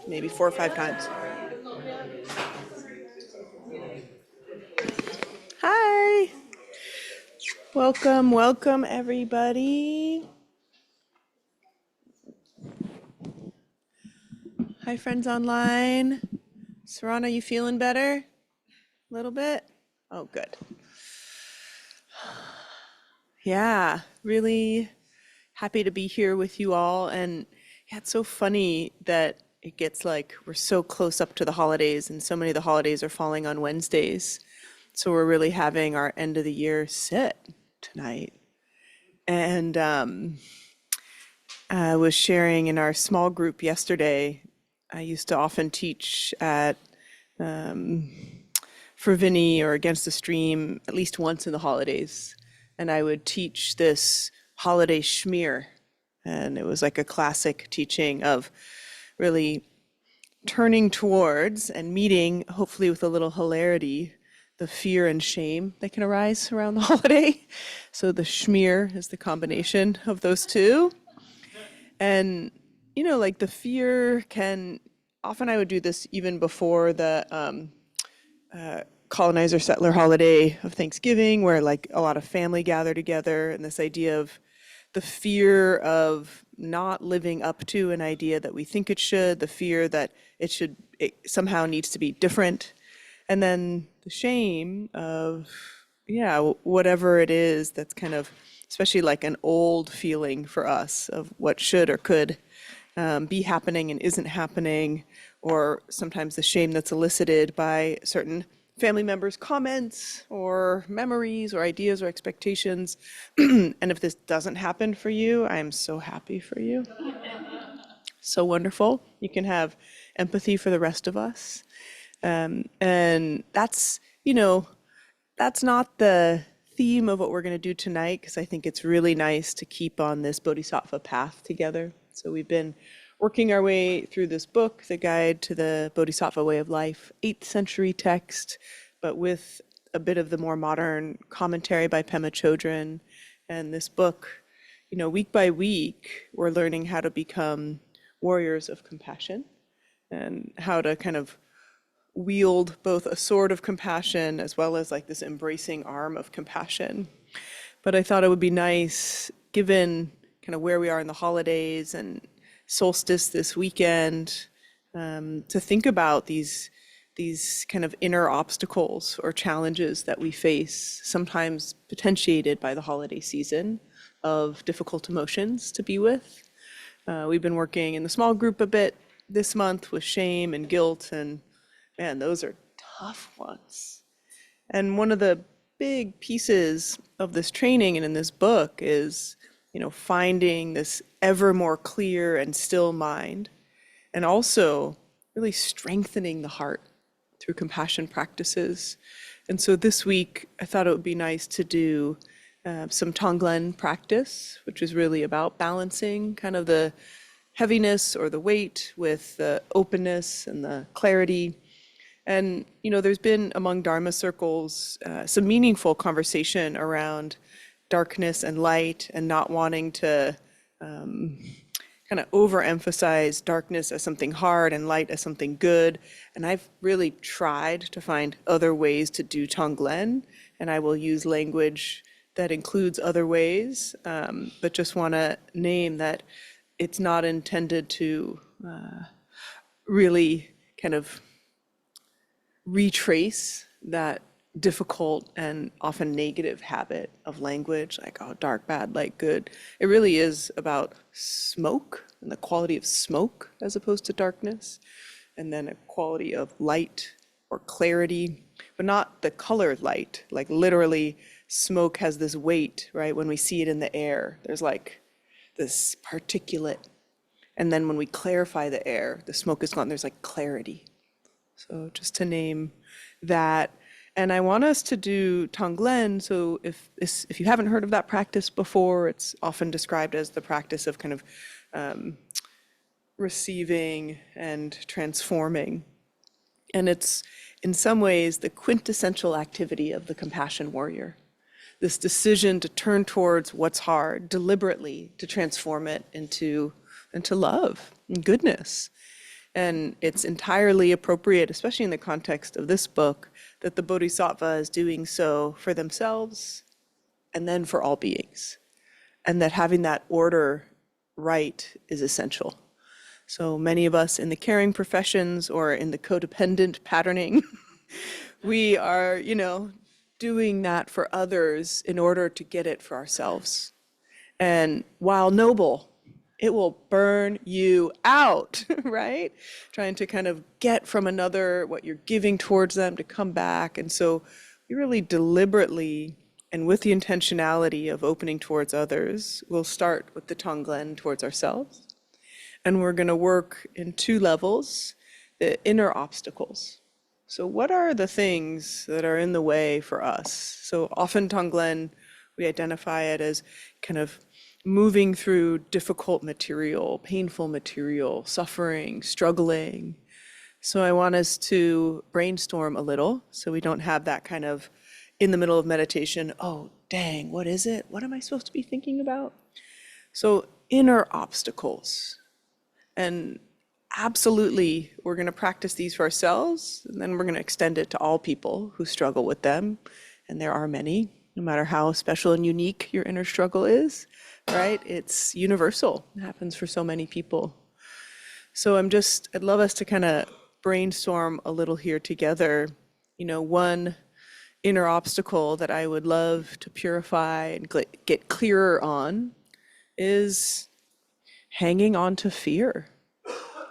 maybe 4 or 5 times. Hi, welcome everybody. Hi friends online. Sarana, you feeling better? A little bit? Oh, good. Yeah, really happy to be here with you all. And yeah, it's so funny that it gets like we're so close up to the holidays, and so many of the holidays are falling on Wednesdays. So we're really having our end of the year sit tonight. And I was sharing in our small group yesterday. I used to often teach at for Vinny or Against the Stream at least once in the holidays. And I would teach this holiday schmear. And it was like a classic teaching of really turning towards and meeting, hopefully with a little hilarity, the fear and shame that can arise around the holiday. So the schmear is the combination of those two. And, like the fear can, often I would do this even before the colonizer settler holiday of Thanksgiving, where like a lot of family gather together, and this idea of the fear of not living up to an idea that we think it should, the fear that it somehow needs to be different, and then the shame of, yeah, whatever it is that's kind of, especially like an old feeling for us of what should or could be happening and isn't happening, or sometimes the shame that's elicited by certain family members' comments or memories or ideas or expectations. And if this doesn't happen for you, I'm so happy for you. So wonderful. You can have empathy for the rest of us. And that's not the theme of what we're going to do tonight, because I think it's really nice to keep on this Bodhisattva path together. So we've been working our way through this book, The Guide to the Bodhisattva Way of Life, 8th century text, but with a bit of the more modern commentary by Pema Chödrön. And this book, week by week, we're learning how to become warriors of compassion and how to kind of wield both a sword of compassion as well as like this embracing arm of compassion. But I thought it would be nice, given kind of where we are in the holidays and solstice this weekend, to think about these kind of inner obstacles or challenges that we face, sometimes potentiated by the holiday season of difficult emotions to be with. We've been working in the small group a bit this month with shame and guilt, and man, those are tough ones. And one of the big pieces of this training and in this book is, finding this ever more clear and still mind, and also really strengthening the heart through compassion practices. And so this week, I thought it would be nice to do some Tonglen practice, which is really about balancing kind of the heaviness or the weight with the openness and the clarity. And, there's been among Dharma circles some meaningful conversation around darkness and light, and not wanting to kind of overemphasize darkness as something hard and light as something good. And I've really tried to find other ways to do Tonglen, and I will use language that includes other ways, but just want to name that it's not intended to really kind of retrace that difficult and often negative habit of language, like, oh, dark, bad, light, good. It really is about smoke and the quality of smoke as opposed to darkness, and then a quality of light or clarity, but not the colored light. Like literally, smoke has this weight, right? When we see it in the air, there's like this particulate. And then when we clarify the air, the smoke is gone, there's like clarity. So just to name that. And I want us to do Tonglen. So if you haven't heard of that practice before, it's often described as the practice of kind of receiving and transforming. And it's in some ways the quintessential activity of the compassion warrior. This decision to turn towards what's hard deliberately, to transform it into love and goodness. And it's entirely appropriate, especially in the context of this book, that the Bodhisattva is doing so for themselves and then for all beings. And that having that order right is essential. So many of us in the caring professions or in the codependent patterning, we are, doing that for others in order to get it for ourselves. And while noble, it will burn you out, right? Trying to kind of get from another what you're giving towards them to come back. And so we really deliberately and with the intentionality of opening towards others, we'll start with the Tonglen towards ourselves. And we're going to work in two levels, the inner obstacles. So what are the things that are in the way for us? So often Tonglen, we identify it as kind of moving through difficult material, painful material, suffering, struggling. So I want us to brainstorm a little so we don't have that kind of in the middle of meditation, oh, dang, what is it? What am I supposed to be thinking about? So inner obstacles. And absolutely, we're going to practice these for ourselves, and then we're going to extend it to all people who struggle with them. And there are many, no matter how special and unique your inner struggle is, right? It's universal. It happens for so many people. So I'd love us to kind of brainstorm a little here together. One inner obstacle that I would love to purify and get clearer on is hanging on to fear,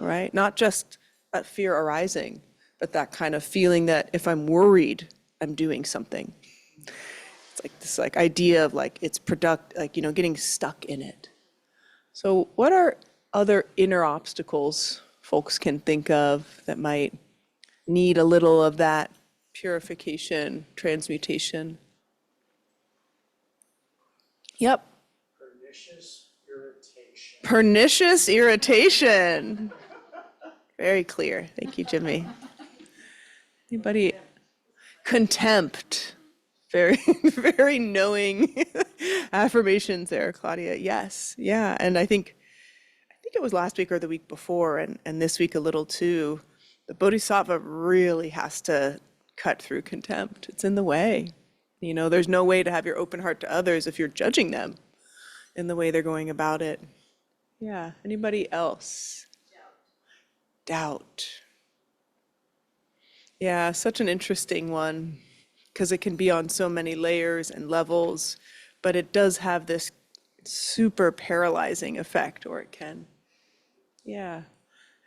right? Not just that fear arising, but that kind of feeling that if I'm worried, I'm doing something. It's like this idea of it's getting stuck in it. So what are other inner obstacles folks can think of that might need a little of that purification, transmutation? Yep. Pernicious irritation. Pernicious irritation. Very clear. Thank you, Jimmy. Anybody? Contempt. Very, very knowing affirmations there, Claudia. Yes. Yeah. And I think it was last week or the week before, and this week a little too. The Bodhisattva really has to cut through contempt. It's in the way. There's no way to have your open heart to others if you're judging them in the way they're going about it. Yeah. Anybody else? Doubt. Yeah, such an interesting one because it can be on so many layers and levels, but it does have this super paralyzing effect, or it can. Yeah.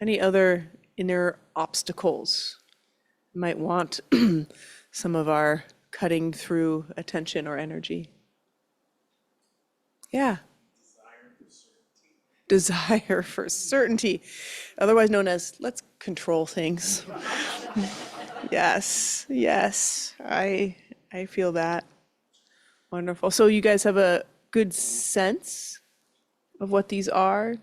Any other inner obstacles? Might want some of our cutting through attention or energy. Yeah. Desire for certainty, otherwise known as let's control things. Yes, I feel that. Wonderful. So you guys have a good sense of what these are?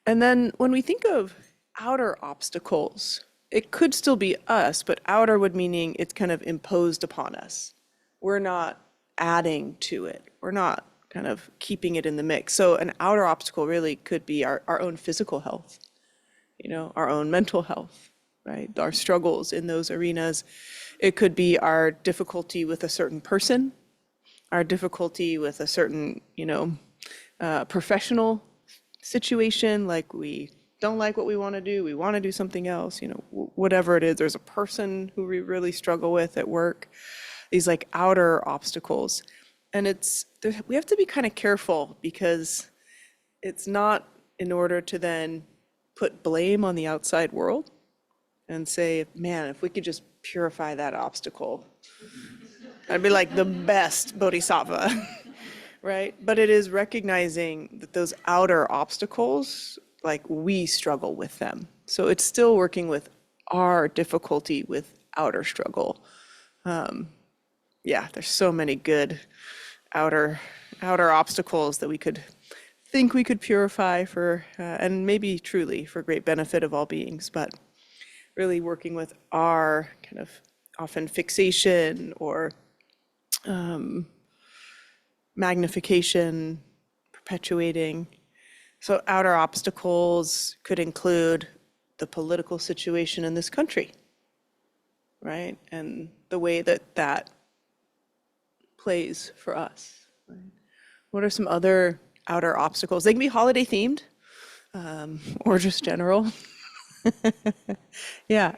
And then when we think of outer obstacles, it could still be us, but outer would meaning it's kind of imposed upon us. We're not adding to it. We're not kind of keeping it in the mix. So an outer obstacle really could be our own physical health, our own mental health, right? Our struggles in those arenas. It could be our difficulty with a certain person, our difficulty with a certain, professional situation, like we don't like what we want to do, we want to do something else, whatever it is. There's a person who we really struggle with at work, these outer obstacles. And we have to be kind of careful because it's not in order to then put blame on the outside world and say, man, if we could just purify that obstacle, I'd be like the best bodhisattva, right? But it is recognizing that those outer obstacles, we struggle with them. So it's still working with our difficulty with outer struggle. Yeah, there's so many good outer obstacles that we could think we could purify for, and maybe truly for great benefit of all beings, but really working with our kind of often fixation or magnification, perpetuating. So outer obstacles could include the political situation in this country, right? And the way that that plays for us. Right? What are some other outer obstacles? They can be holiday themed, or just general. Yeah,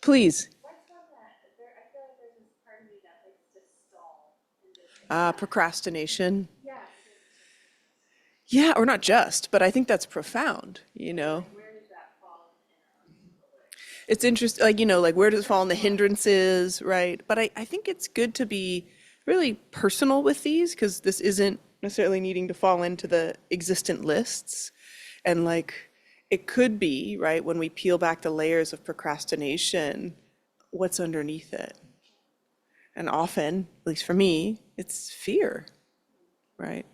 please. What's one that there? I feel like there's this part of me that likes to stall and just Procrastination. yeah. Yeah, or not just, but I think that's profound, you know. Where does that fall in our list? It's interesting, like, like where does it fall in the hindrances, right? But I think it's good to be really personal with these because this isn't necessarily needing to fall into the existent lists. And like, it could be, right, when we peel back the layers of procrastination, what's underneath it? And often, at least for me, it's fear, right?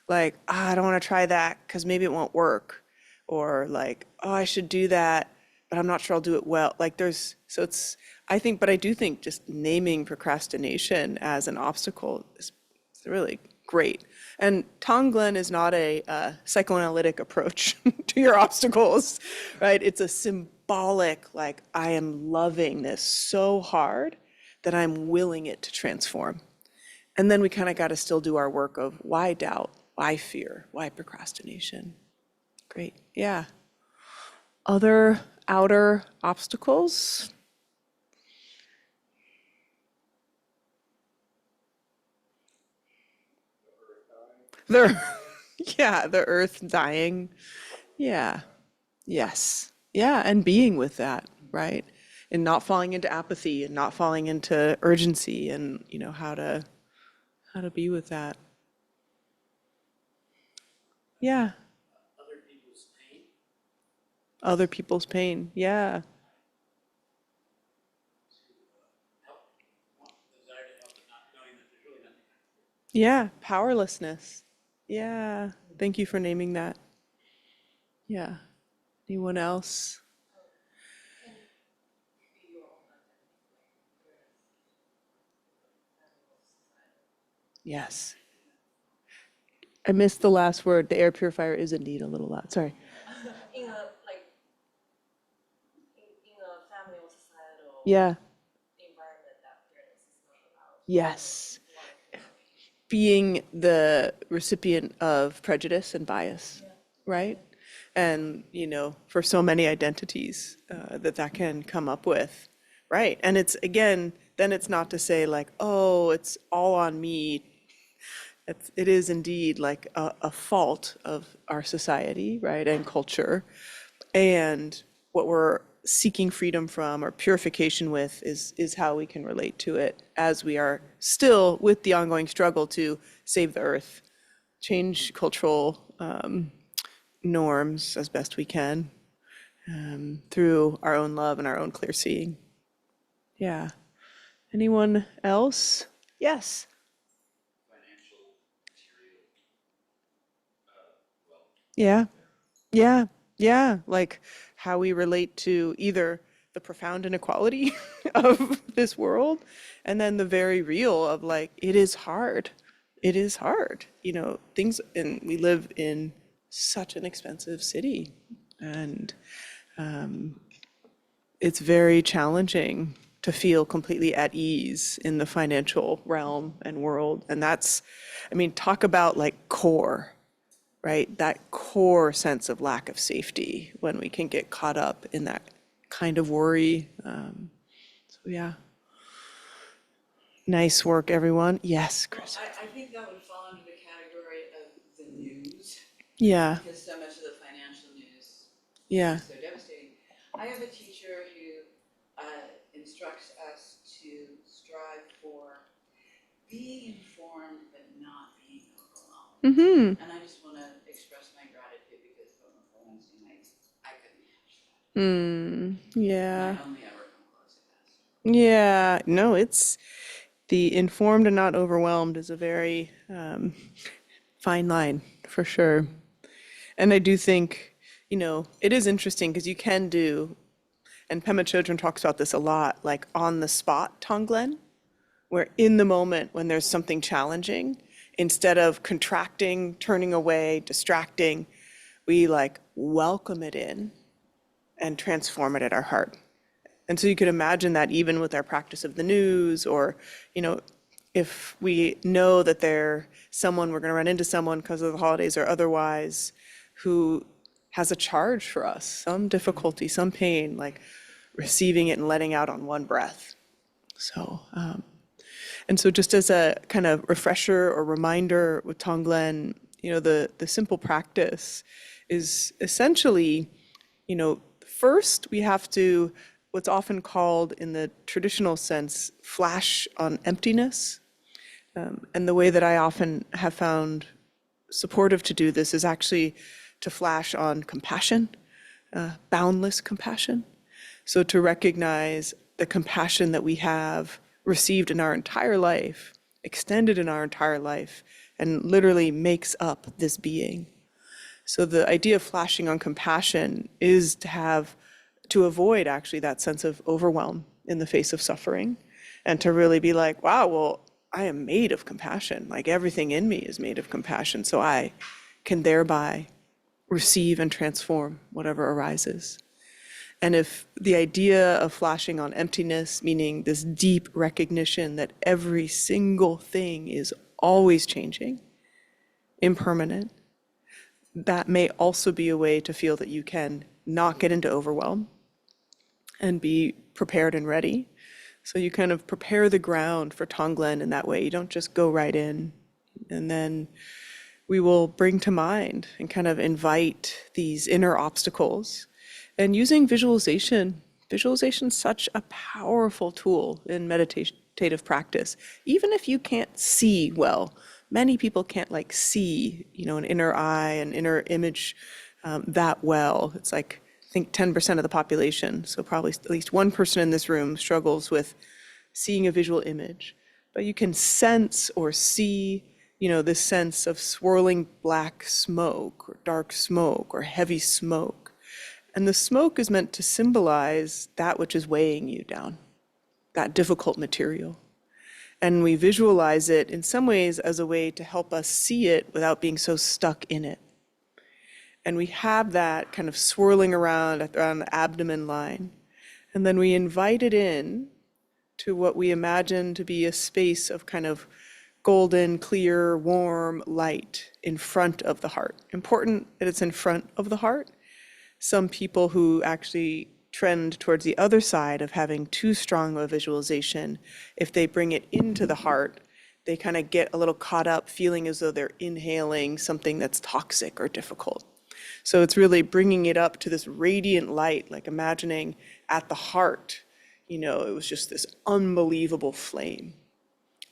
Like, I don't want to try that because maybe it won't work. Or like, oh, I should do that, but I'm not sure I'll do it well. Like so it's, but I do think just naming procrastination as an obstacle is really great. And Tonglen is not a psychoanalytic approach to your obstacles, right? It's a symbolic, like, I am loving this so hard that I'm willing it to transform. And then we kind of got to still do our work of why doubt, why fear, why procrastination. Great, yeah. Other outer obstacles? The earth dying. Yeah, yes. Yeah, and being with that, right? And not falling into apathy and not falling into urgency and, how to be with that. Yeah. Other people's pain. Other people's pain. Yeah. Help, desire to help, but not knowing that there's really nothing I can do. Yeah. Powerlessness. Yeah. Thank you for naming that. Yeah. Anyone else? Yes. I missed the last word. The air purifier is indeed a little loud. Sorry. In a in a family or societal Yeah. environment that fairness is not allowed. Yes. Being the recipient of prejudice and bias, right? And, for so many identities that can come up with, right? And it's, again, then it's not to say like, oh, it's all on me. It is indeed like a fault of our society, right, and culture. And what we're seeking freedom from or purification with is how we can relate to it as we are still with the ongoing struggle to save the earth, change cultural norms as best we can through our own love and our own clear seeing. Yeah. Anyone else? Yes. Financial, material, wealth. Yeah. Yeah. Yeah. Like how we relate to either the profound inequality of this world and then the very real of like, it is hard. It is hard. Things, and we live in such an expensive city and it's very challenging to feel completely at ease in the financial realm and world. And that's, talk about like core, right? That core sense of lack of safety when we can get caught up in that kind of worry. So yeah. Nice work, everyone. Yes, Chris. I think that would fall under the category of the news, Yeah, because so much of the financial news yeah, is so devastating. I have a teacher who instructs us to strive for being informed but not being overwhelmed. mm-hmm, And I just want to express my gratitude because for Wednesday nights, I couldn't match that. yeah, I only ever come close at best. yeah. No, it's the informed and not overwhelmed is a very fine line for sure. And I do think, it is interesting because you can do, and Pema Chödrön talks about this a lot, like on the spot Tonglen, where in the moment when there's something challenging, instead of contracting, turning away, distracting, we like welcome it in and transform it at our heart. And so you could imagine that even with our practice of the news, or, if we know that we're going to run into someone because of the holidays or otherwise, who has a charge for us, some difficulty, some pain, like receiving it and letting out on one breath. So, and so just as a kind of refresher or reminder with Tonglen, the simple practice is essentially, first we have to, what's often called in the traditional sense, flash on emptiness. And the way that I often have found supportive to do this is actually to flash on compassion, boundless compassion. So to recognize the compassion that we have received in our entire life, extended in our entire life, and literally makes up this being. So the idea of flashing on compassion is to avoid actually that sense of overwhelm in the face of suffering, and to really be like, wow, well, I am made of compassion. Like everything in me is made of compassion. So I can thereby receive and transform whatever arises. And if the idea of flashing on emptiness, meaning this deep recognition that every single thing is always changing, impermanent, that may also be a way to feel that you can not get into overwhelm and be prepared and ready. So you kind of prepare the ground for Tonglen in that way. You don't just go right in. And then we will bring to mind and kind of invite these inner obstacles. And using visualization, visualization is such a powerful tool in meditative practice. Even if you can't see well, many people can't see, an inner eye, an inner image that well. It's like, I think 10% of the population, so probably at least one person in this room struggles with seeing a visual image. But you can sense or see, this sense of swirling black smoke or dark smoke or heavy smoke. And the smoke is meant to symbolize that which is weighing you down, that difficult material. And we visualize it in some ways as a way to help us see it without being so stuck in it. And we have that kind of swirling around the abdomen line. And then we invite it in to what we imagine to be a space of kind of golden, clear, warm light in front of the heart. Important that it's in front of the heart. Some people who actually trend towards the other side of having too strong of a visualization, if they bring it into the heart, they kind of get a little caught up feeling as though they're inhaling something that's toxic or difficult. So it's really bringing it up to this radiant light, like imagining at the heart, it was just this unbelievable flame,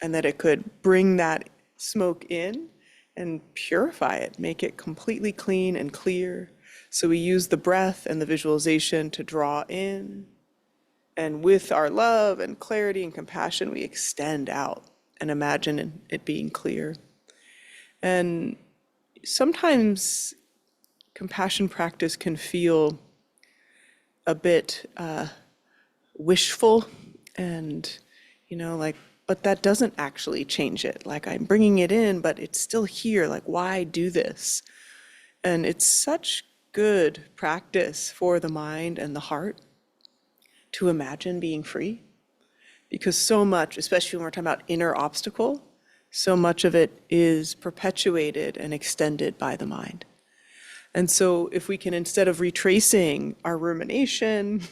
and that it could bring that smoke in and purify it, make it completely clean and clear. So we use the breath and the visualization to draw in, and with our love and clarity and compassion, we extend out and imagine it being clear. And sometimes compassion practice can feel a bit wishful and, but that doesn't actually change it. Like I'm bringing it in, but it's still here. Like, why do this? And it's such good practice for the mind and the heart to imagine being free. Because so much, especially when we're talking about inner obstacle, so much of it is perpetuated and extended by the mind. And so if we can, instead of retracing our rumination,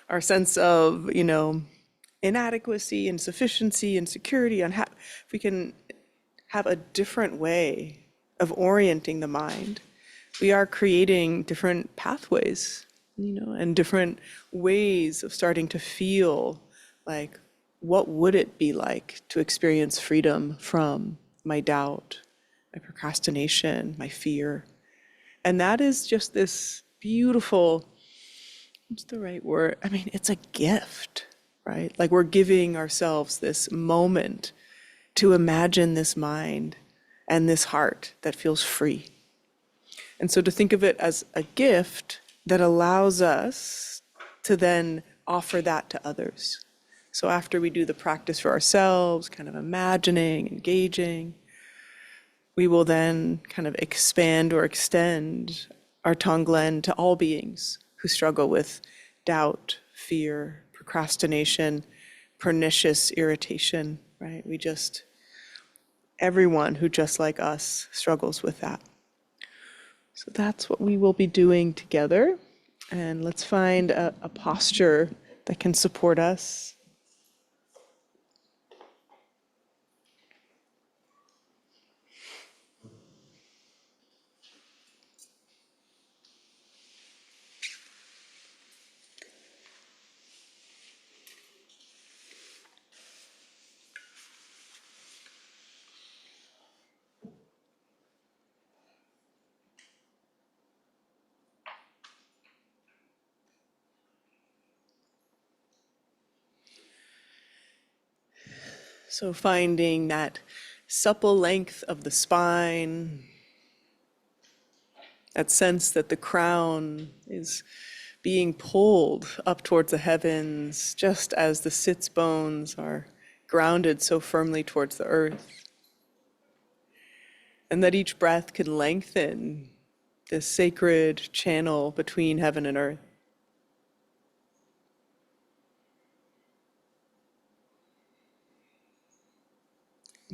our sense of, inadequacy, insufficiency, insecurity, if we can have a different way of orienting the mind, we are creating different pathways, and different ways of starting to feel like, what would it be like to experience freedom from my doubt, my procrastination, my fear? And that is just this beautiful, what's the right word? I mean, it's a gift, right? Like we're giving ourselves this moment to imagine this mind and this heart that feels free. And so to think of it as a gift that allows us to then offer that to others. So after we do the practice for ourselves, kind of imagining, engaging, we will then kind of expand or extend our Tonglen to all beings who struggle with doubt, fear, procrastination, pernicious irritation, right? Everyone who just like us struggles with that. So that's what we will be doing together. And let's find a posture that can support us. So finding that supple length of the spine, that sense that the crown is being pulled up towards the heavens, just as the sits bones are grounded so firmly towards the earth. And that each breath can lengthen this sacred channel between heaven and earth.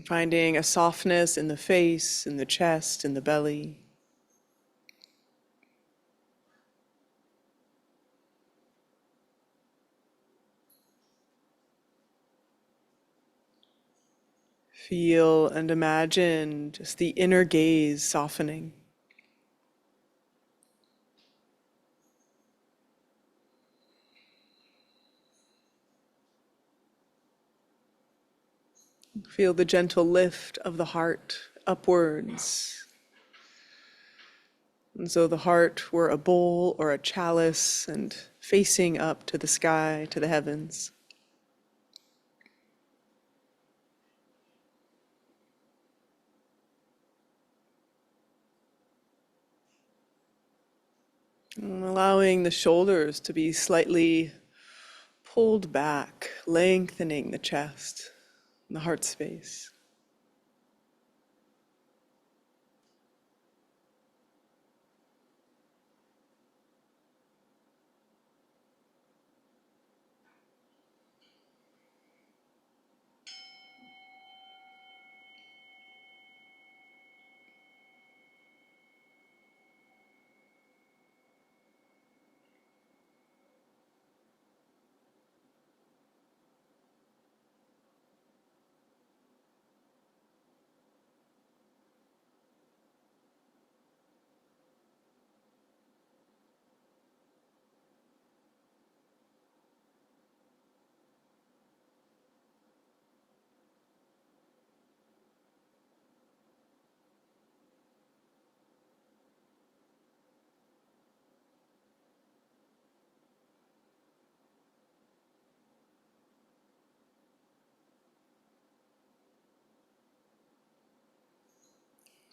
Finding a softness in the face, in the chest, in the belly. Feel and imagine just the inner gaze softening. Feel the gentle lift of the heart upwards. As though the heart were a bowl or a chalice and facing up to the sky, to the heavens. And allowing the shoulders to be slightly pulled back, lengthening the chest, and the heart space.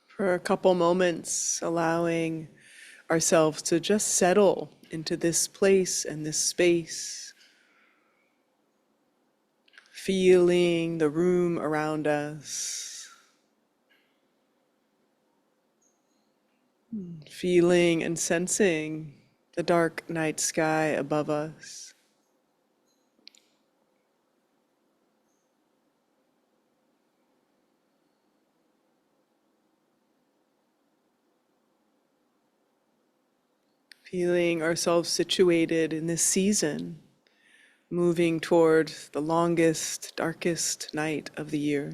For a couple moments, allowing ourselves to just settle into this place and this space, feeling the room around us, feeling and sensing the dark night sky above us. Feeling ourselves situated in this season, moving toward the longest, darkest night of the year.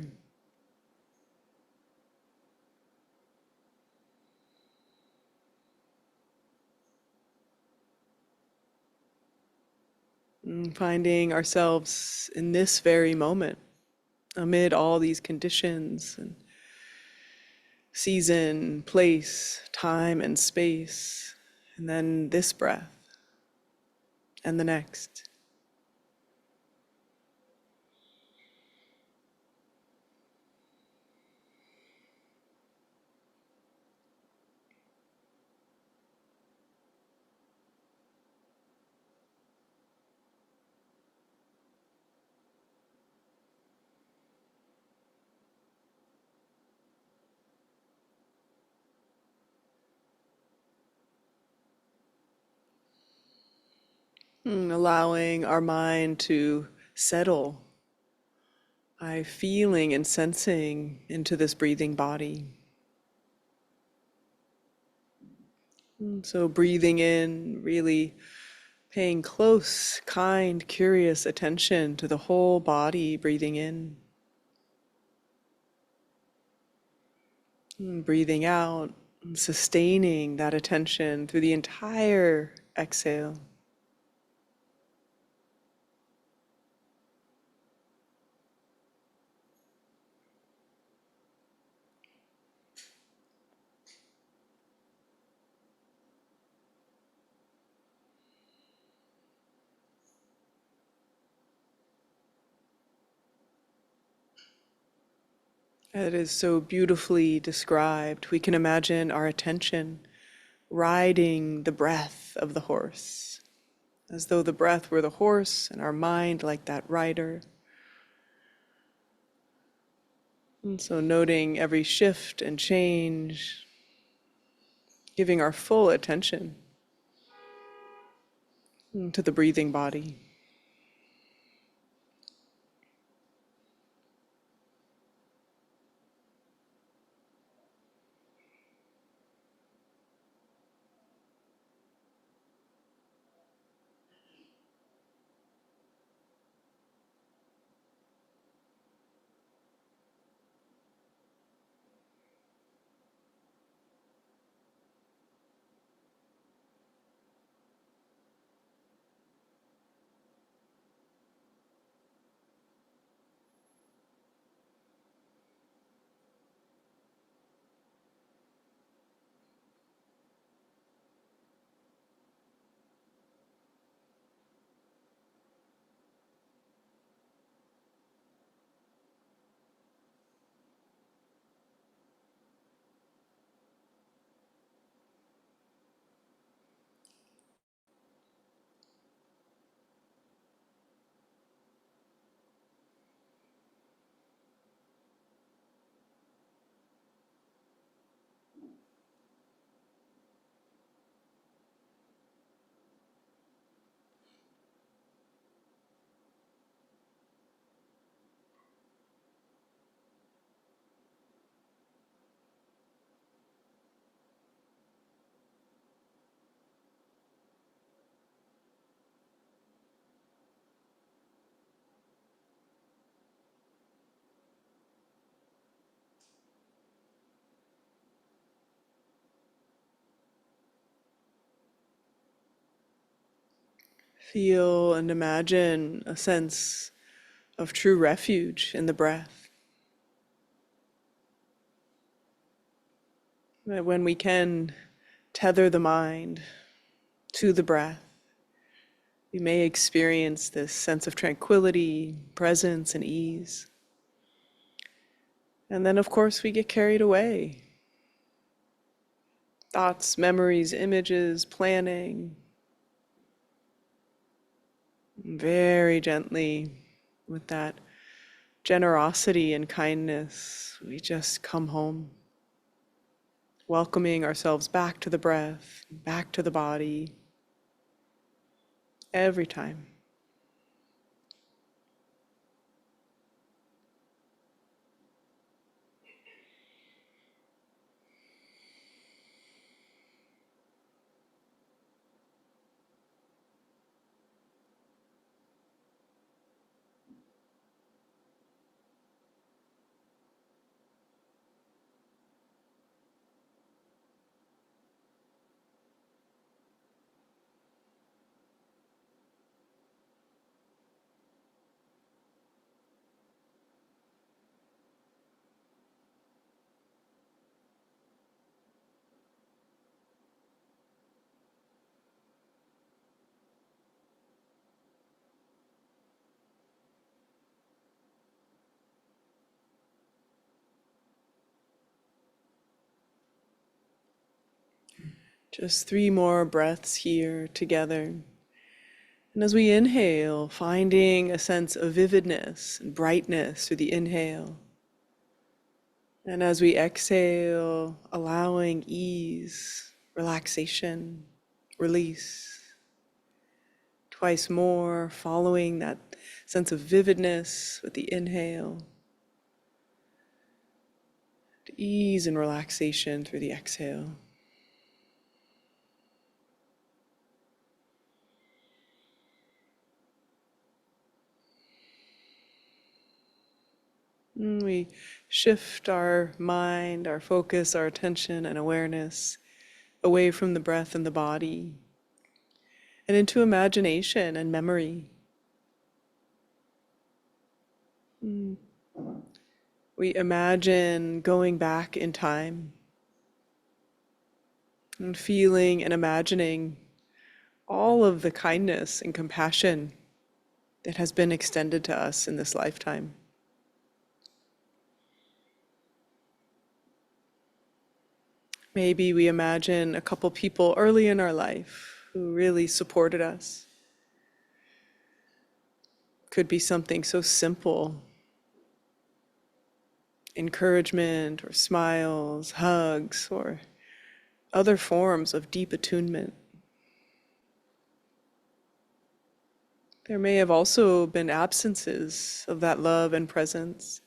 And finding ourselves in this very moment, amid all these conditions and season, place, time, and space, and then this breath and the next. Allowing our mind to settle by feeling and sensing into this breathing body. So breathing in, really paying close, kind, curious attention to the whole body, breathing in. And breathing out, and sustaining that attention through the entire exhale. It is so beautifully described. We can imagine our attention riding the breath of the horse, as though the breath were the horse and our mind like that rider. And so noting every shift and change, giving our full attention to the breathing body. Feel and imagine a sense of true refuge in the breath. That when we can tether the mind to the breath, we may experience this sense of tranquility, presence, and ease. And then, of course, we get carried away. Thoughts, memories, images, planning. Very gently, with that generosity and kindness, we just come home, welcoming ourselves back to the breath, back to the body, every time. Just 3 more breaths here together. And as we inhale, finding a sense of vividness and brightness through the inhale. And as we exhale, allowing ease, relaxation, release. Twice more, following that sense of vividness with the inhale. Ease and relaxation through the exhale. And we shift our mind, our focus, our attention and awareness away from the breath and the body and into imagination and memory. We imagine going back in time and feeling and imagining all of the kindness and compassion that has been extended to us in this lifetime. Maybe we imagine a couple people early in our life who really supported us. Could be something so simple. Encouragement or smiles, hugs, or other forms of deep attunement. There may have also been absences of that love and presence.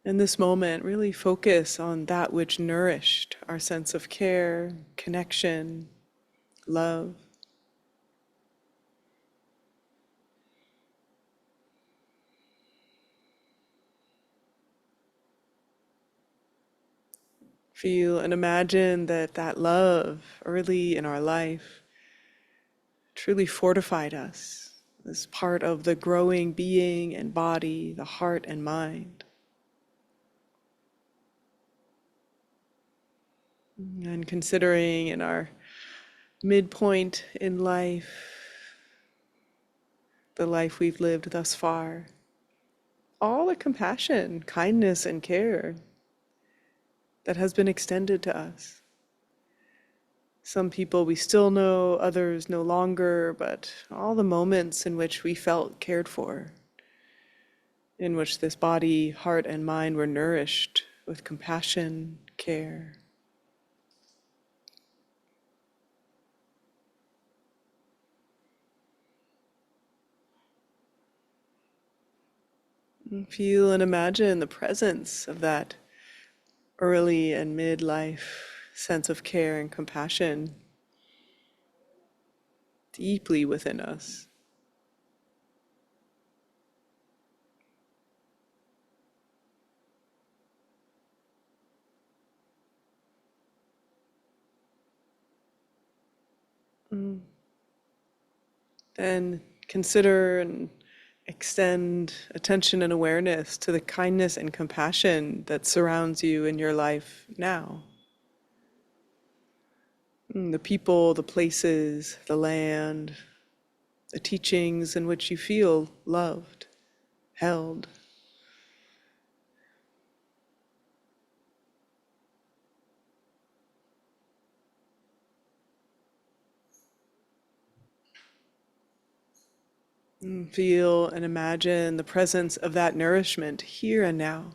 In this moment, really focus on that which nourished our sense of care, connection, love. Feel and imagine that that love early in our life truly fortified us as part of the growing being and body, the heart and mind. And considering in our midpoint in life, the life we've lived thus far, all the compassion, kindness, and care that has been extended to us. Some people we still know, others no longer, but all the moments in which we felt cared for, in which this body, heart, and mind were nourished with compassion, care. And feel and imagine the presence of that early and midlife sense of care and compassion deeply within us. Then consider and extend attention and awareness to the kindness and compassion that surrounds you in your life now. The people, the places, the land, the teachings in which you feel loved, held. Feel and imagine the presence of that nourishment here and now.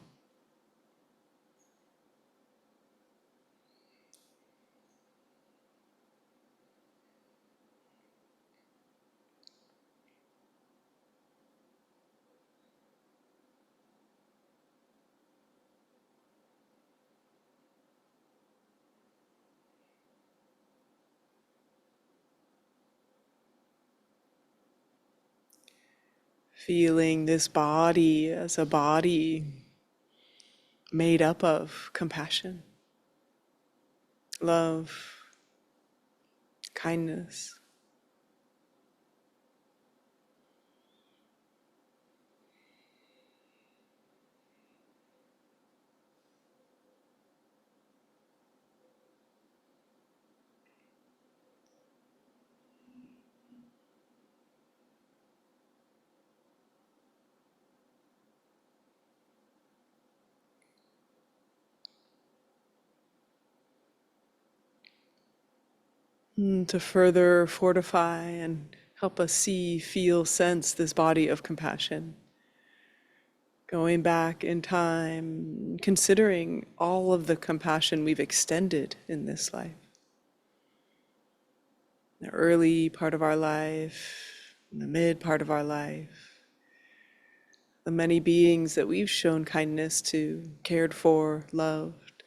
Feeling this body as a body made up of compassion, love, kindness. To further fortify and help us see, feel, sense this body of compassion. Going back in time, considering all of the compassion we've extended in this life. the early part of our life, in the mid part of our life, the many beings that we've shown kindness to, cared for, loved.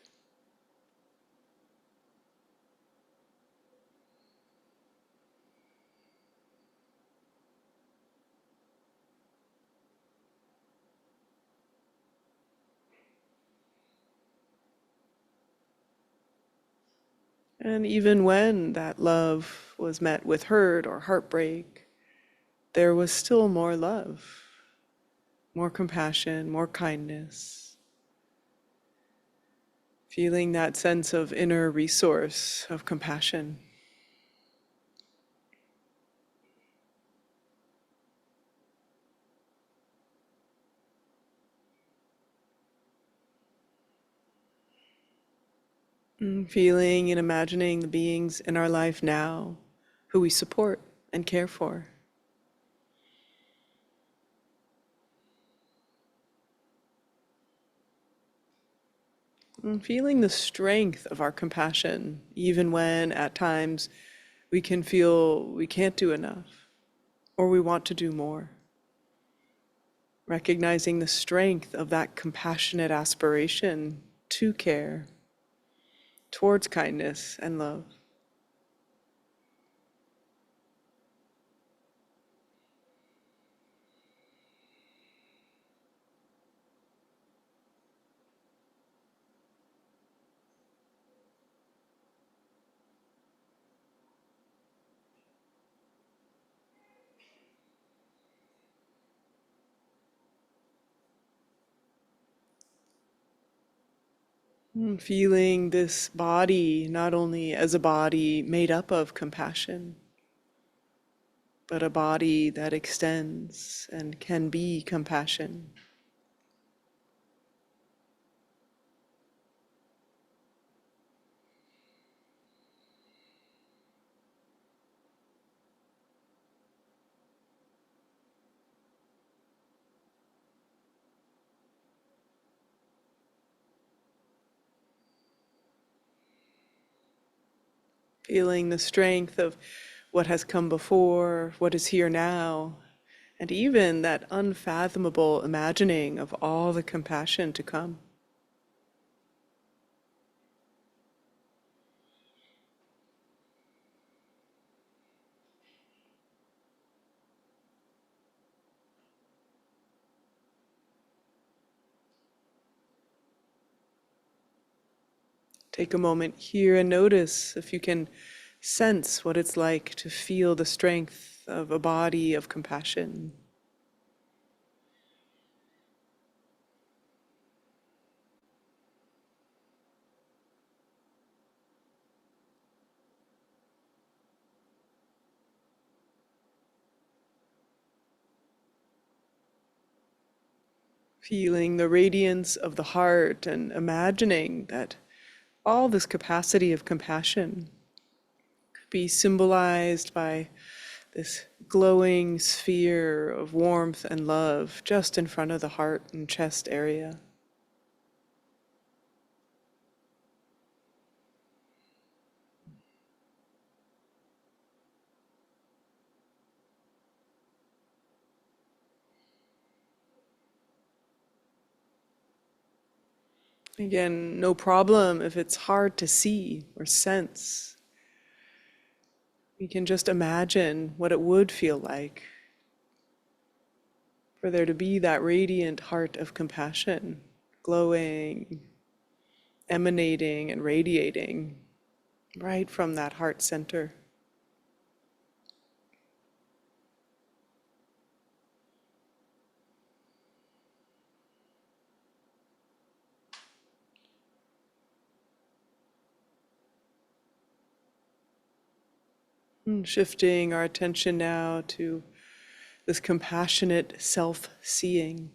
And even when that love was met with hurt or heartbreak, there was still more love, more compassion, more kindness. Feeling that sense of inner resource of compassion. Feeling and imagining the beings in our life now who we support and care for. And feeling the strength of our compassion, even when at times we can feel we can't do enough or we want to do more. Recognizing the strength of that compassionate aspiration to care towards kindness and love. Feeling this body not only as a body made up of compassion, but a body that extends and can be compassion. Feeling the strength of what has come before, what is here now, and even that unfathomable imagining of all the compassion to come. Take a moment here and notice if you can sense what it's like to feel the strength of a body of compassion. Feeling the radiance of the heart and imagining that all this capacity of compassion could be symbolized by this glowing sphere of warmth and love just in front of the heart and chest area. Again, no problem if it's hard to see or sense. We can just imagine what it would feel like for there to be that radiant heart of compassion, glowing, emanating, and radiating right from that heart center. Shifting our attention now to this compassionate self-seeing.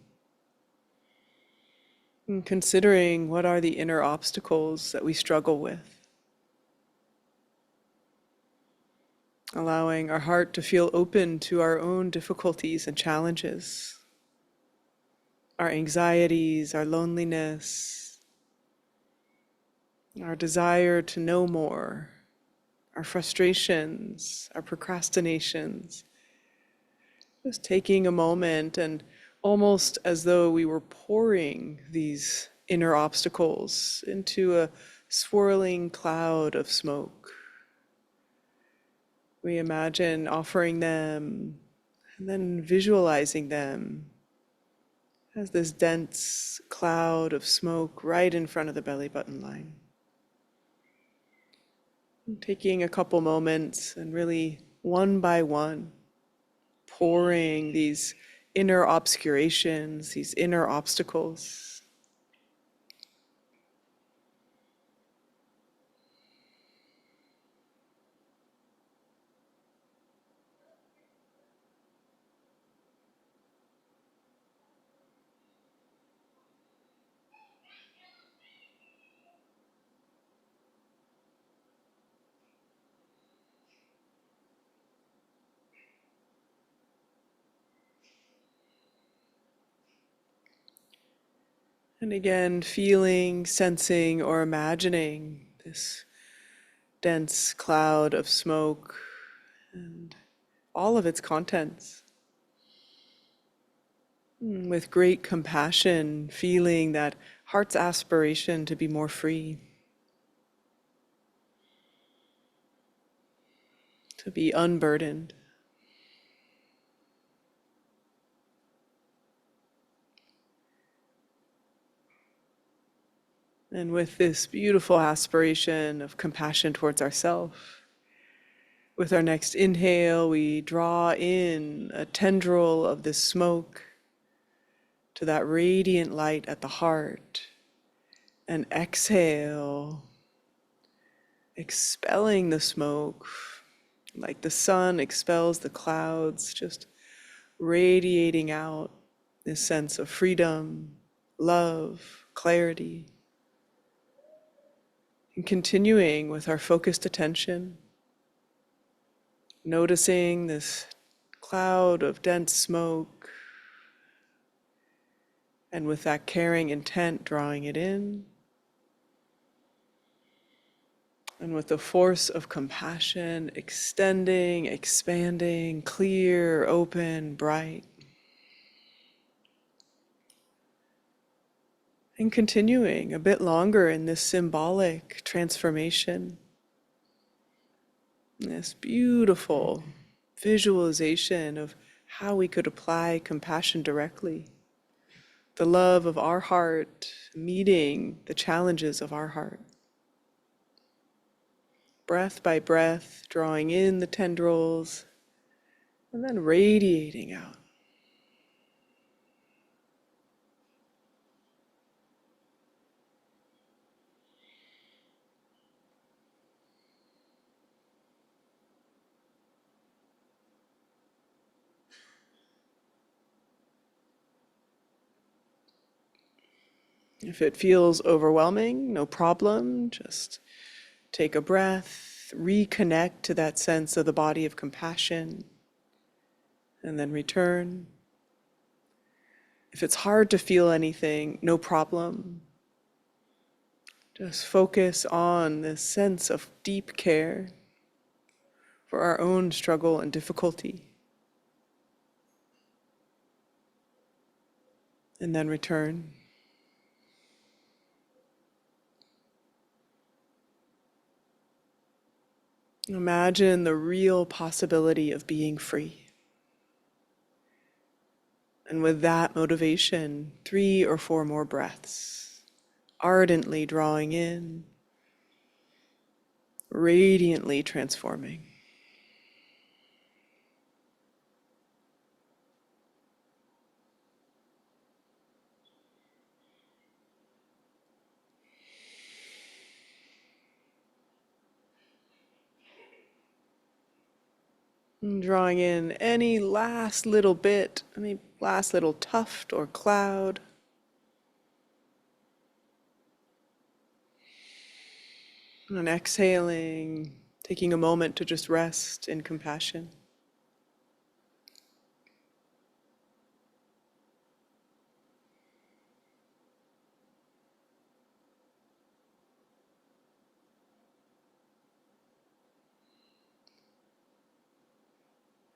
And considering what are the inner obstacles that we struggle with. Allowing our heart to feel open to our own difficulties and challenges, our anxieties, our loneliness, our desire to know more, our frustrations, our procrastinations. Just taking a moment and almost as though we were pouring these inner obstacles into a swirling cloud of smoke. We imagine offering them and then visualizing them as this dense cloud of smoke right in front of the belly button line. And taking a couple moments and really one by one pouring these inner obscurations, these inner obstacles. And again, feeling, sensing, or imagining this dense cloud of smoke and all of its contents. With great compassion, feeling that heart's aspiration to be more free, to be unburdened. And with this beautiful aspiration of compassion towards ourselves, with our next inhale, we draw in a tendril of this smoke to that radiant light at the heart. And exhale, expelling the smoke like the sun expels the clouds, just radiating out this sense of freedom, love, clarity. And continuing with our focused attention, noticing this cloud of dense smoke, and with that caring intent, drawing it in. And with the force of compassion, extending, expanding, clear, open, bright. And continuing a bit longer in this symbolic transformation. This beautiful visualization of how we could apply compassion directly. The love of our heart meeting the challenges of our heart. Breath by breath, drawing in the tendrils, and then radiating out. If it feels overwhelming, no problem. Just take a breath, reconnect to that sense of the body of compassion, and then return. If it's hard to feel anything, no problem. Just focus on this sense of deep care for our own struggle and difficulty. And then return. Imagine the real possibility of being free. And with that motivation, 3 or 4 more breaths, ardently drawing in, radiantly transforming. And drawing in any last little bit, any last little tuft or cloud. And exhaling, taking a moment to just rest in compassion.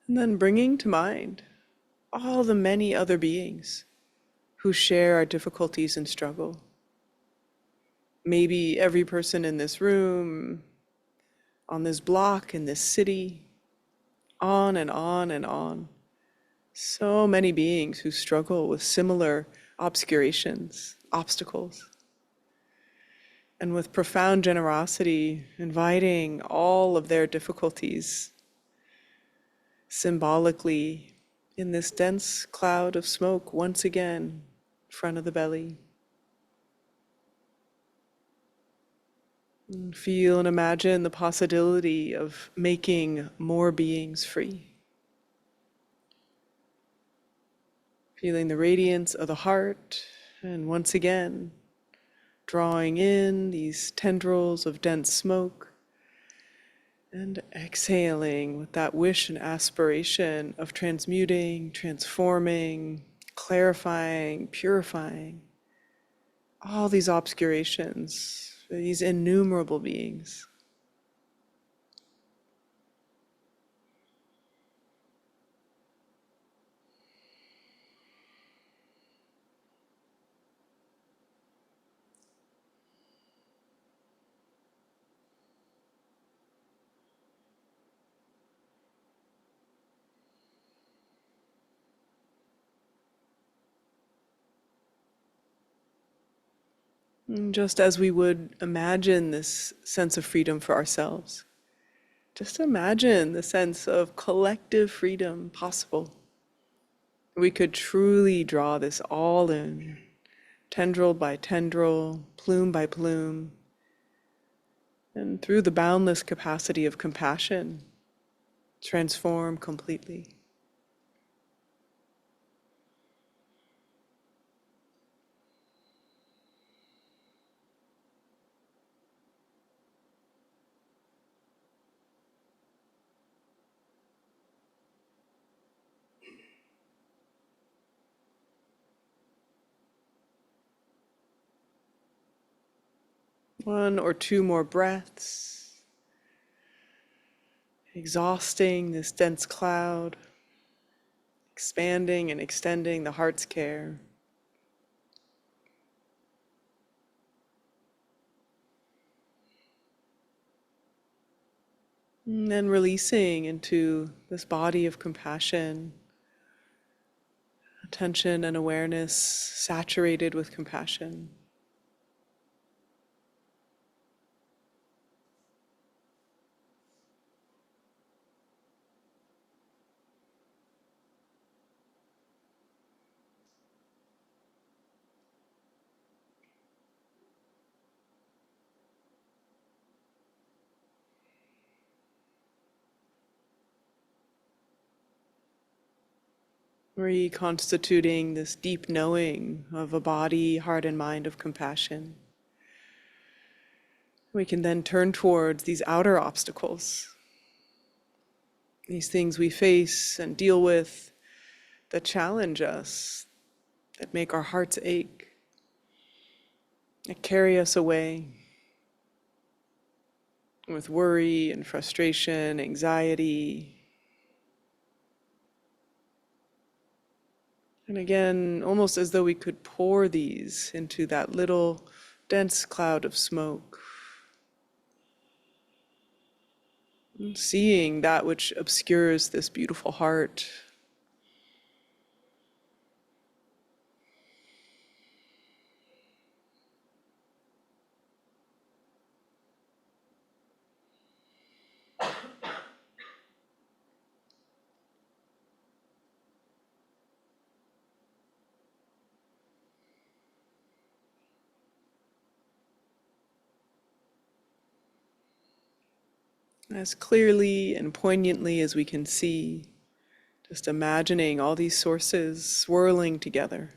And then bringing to mind all the many other beings who share our difficulties and struggle. Maybe every person in this room, on this block, in this city, on and on and on. So many beings who struggle with similar obscurations, obstacles. And with profound generosity, inviting all of their difficulties symbolically in this dense cloud of smoke once again in front of the belly. And feel and imagine the possibility of making more beings free. Feeling the radiance of the heart, and once again, drawing in these tendrils of dense smoke, and exhaling with that wish and aspiration of transmuting, transforming, clarifying, purifying all these obscurations, these innumerable beings. And just as we would imagine this sense of freedom for ourselves, just imagine the sense of collective freedom possible. We could truly draw this all in, tendril by tendril, plume by plume, and through the boundless capacity of compassion, transform completely. One or two more breaths, exhausting this dense cloud, expanding and extending the heart's care. And then releasing into this body of compassion, attention and awareness saturated with compassion. Reconstituting this deep knowing of a body, heart, and mind of compassion. We can then turn towards these outer obstacles, these things we face and deal with that challenge us, that make our hearts ache, that carry us away with worry and frustration, anxiety. And again, almost as though we could pour these into that little dense cloud of smoke. And seeing that which obscures this beautiful heart. As clearly and poignantly as we can see, just imagining all these sources swirling together.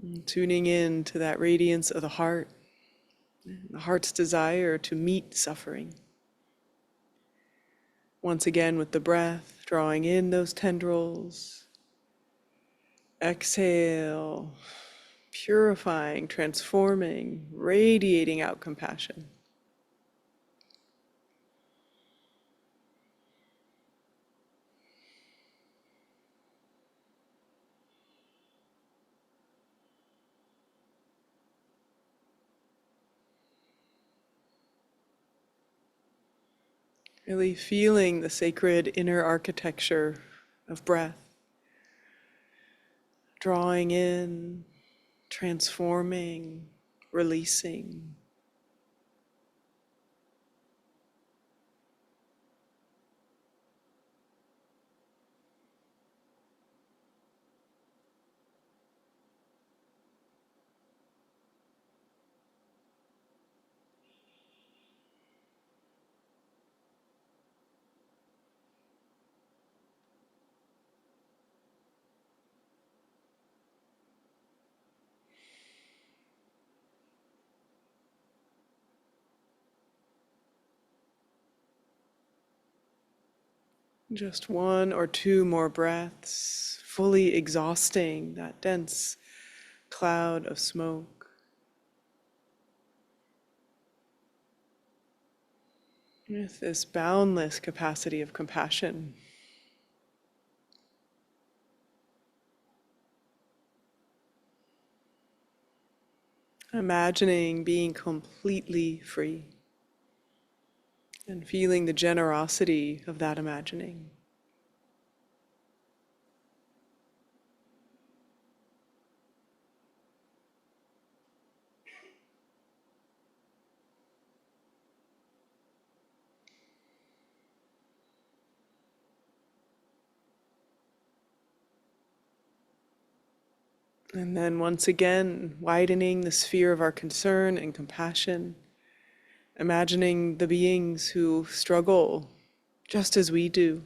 And tuning in to that radiance of the heart's desire to meet suffering. Once again with the breath, drawing in those tendrils. Exhale, purifying, transforming, radiating out compassion. Really feeling the sacred inner architecture of breath, drawing in, transforming, releasing. Just one or two more breaths, fully exhausting that dense cloud of smoke. With this boundless capacity of compassion. Imagining being completely free and feeling the generosity of that imagining. And then once again, widening the sphere of our concern and compassion, imagining the beings who struggle just as we do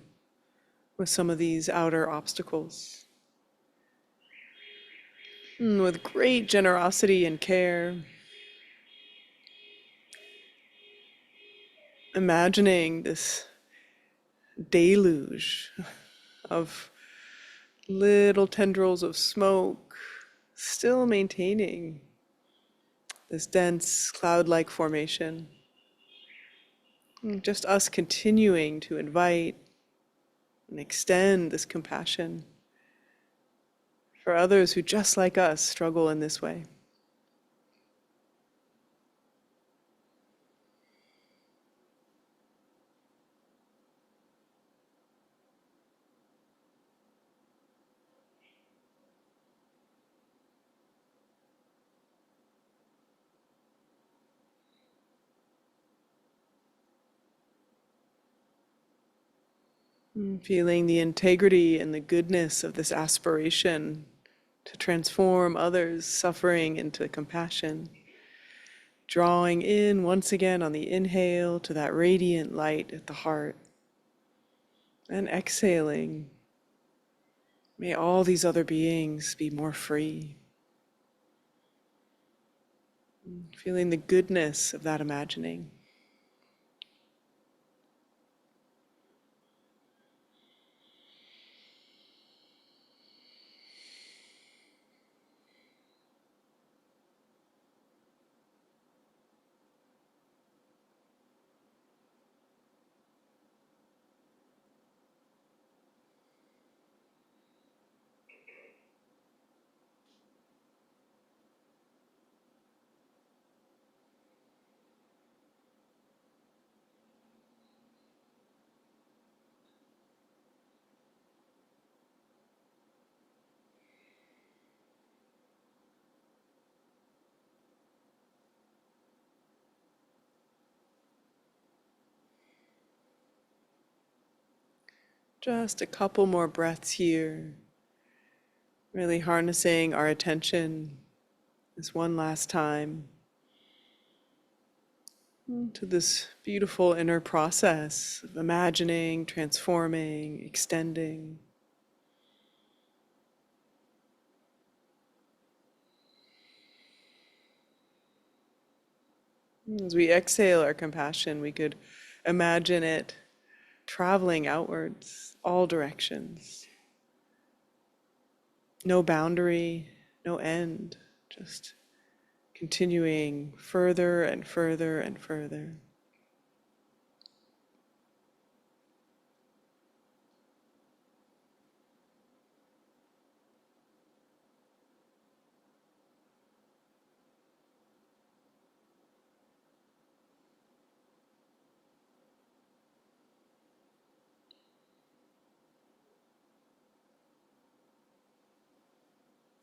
with some of these outer obstacles. And with great generosity and care, imagining this deluge of little tendrils of smoke, still maintaining this dense cloud-like formation. And just us continuing to invite and extend this compassion for others who, just like us, struggle in this way. Feeling the integrity and the goodness of this aspiration to transform others' suffering into compassion. Drawing in once again on the inhale to that radiant light at the heart. And exhaling, may all these other beings be more free. Feeling the goodness of that imagining. Just a couple more breaths here. Really harnessing our attention this one last time to this beautiful inner process of imagining, transforming, extending. As we exhale our compassion, we could imagine it traveling outwards, all directions. No boundary, no end, Just continuing further and further and further.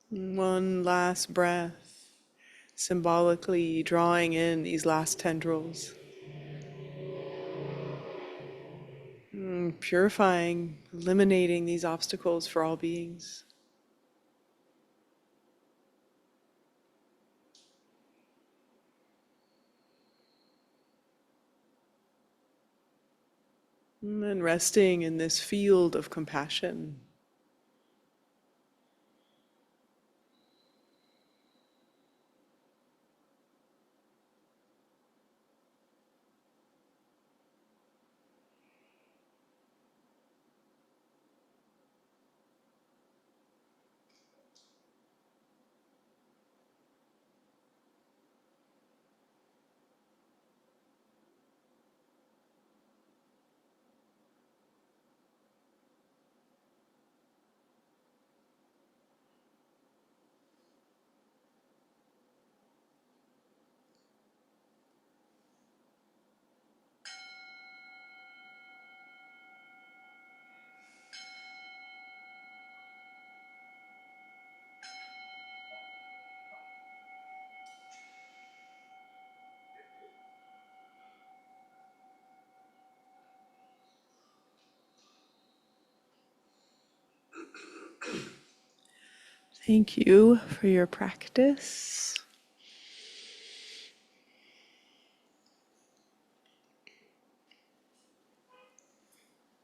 One last breath, symbolically drawing in these last tendrils. Purifying, eliminating these obstacles for all beings. And resting in this field of compassion. Thank you for your practice.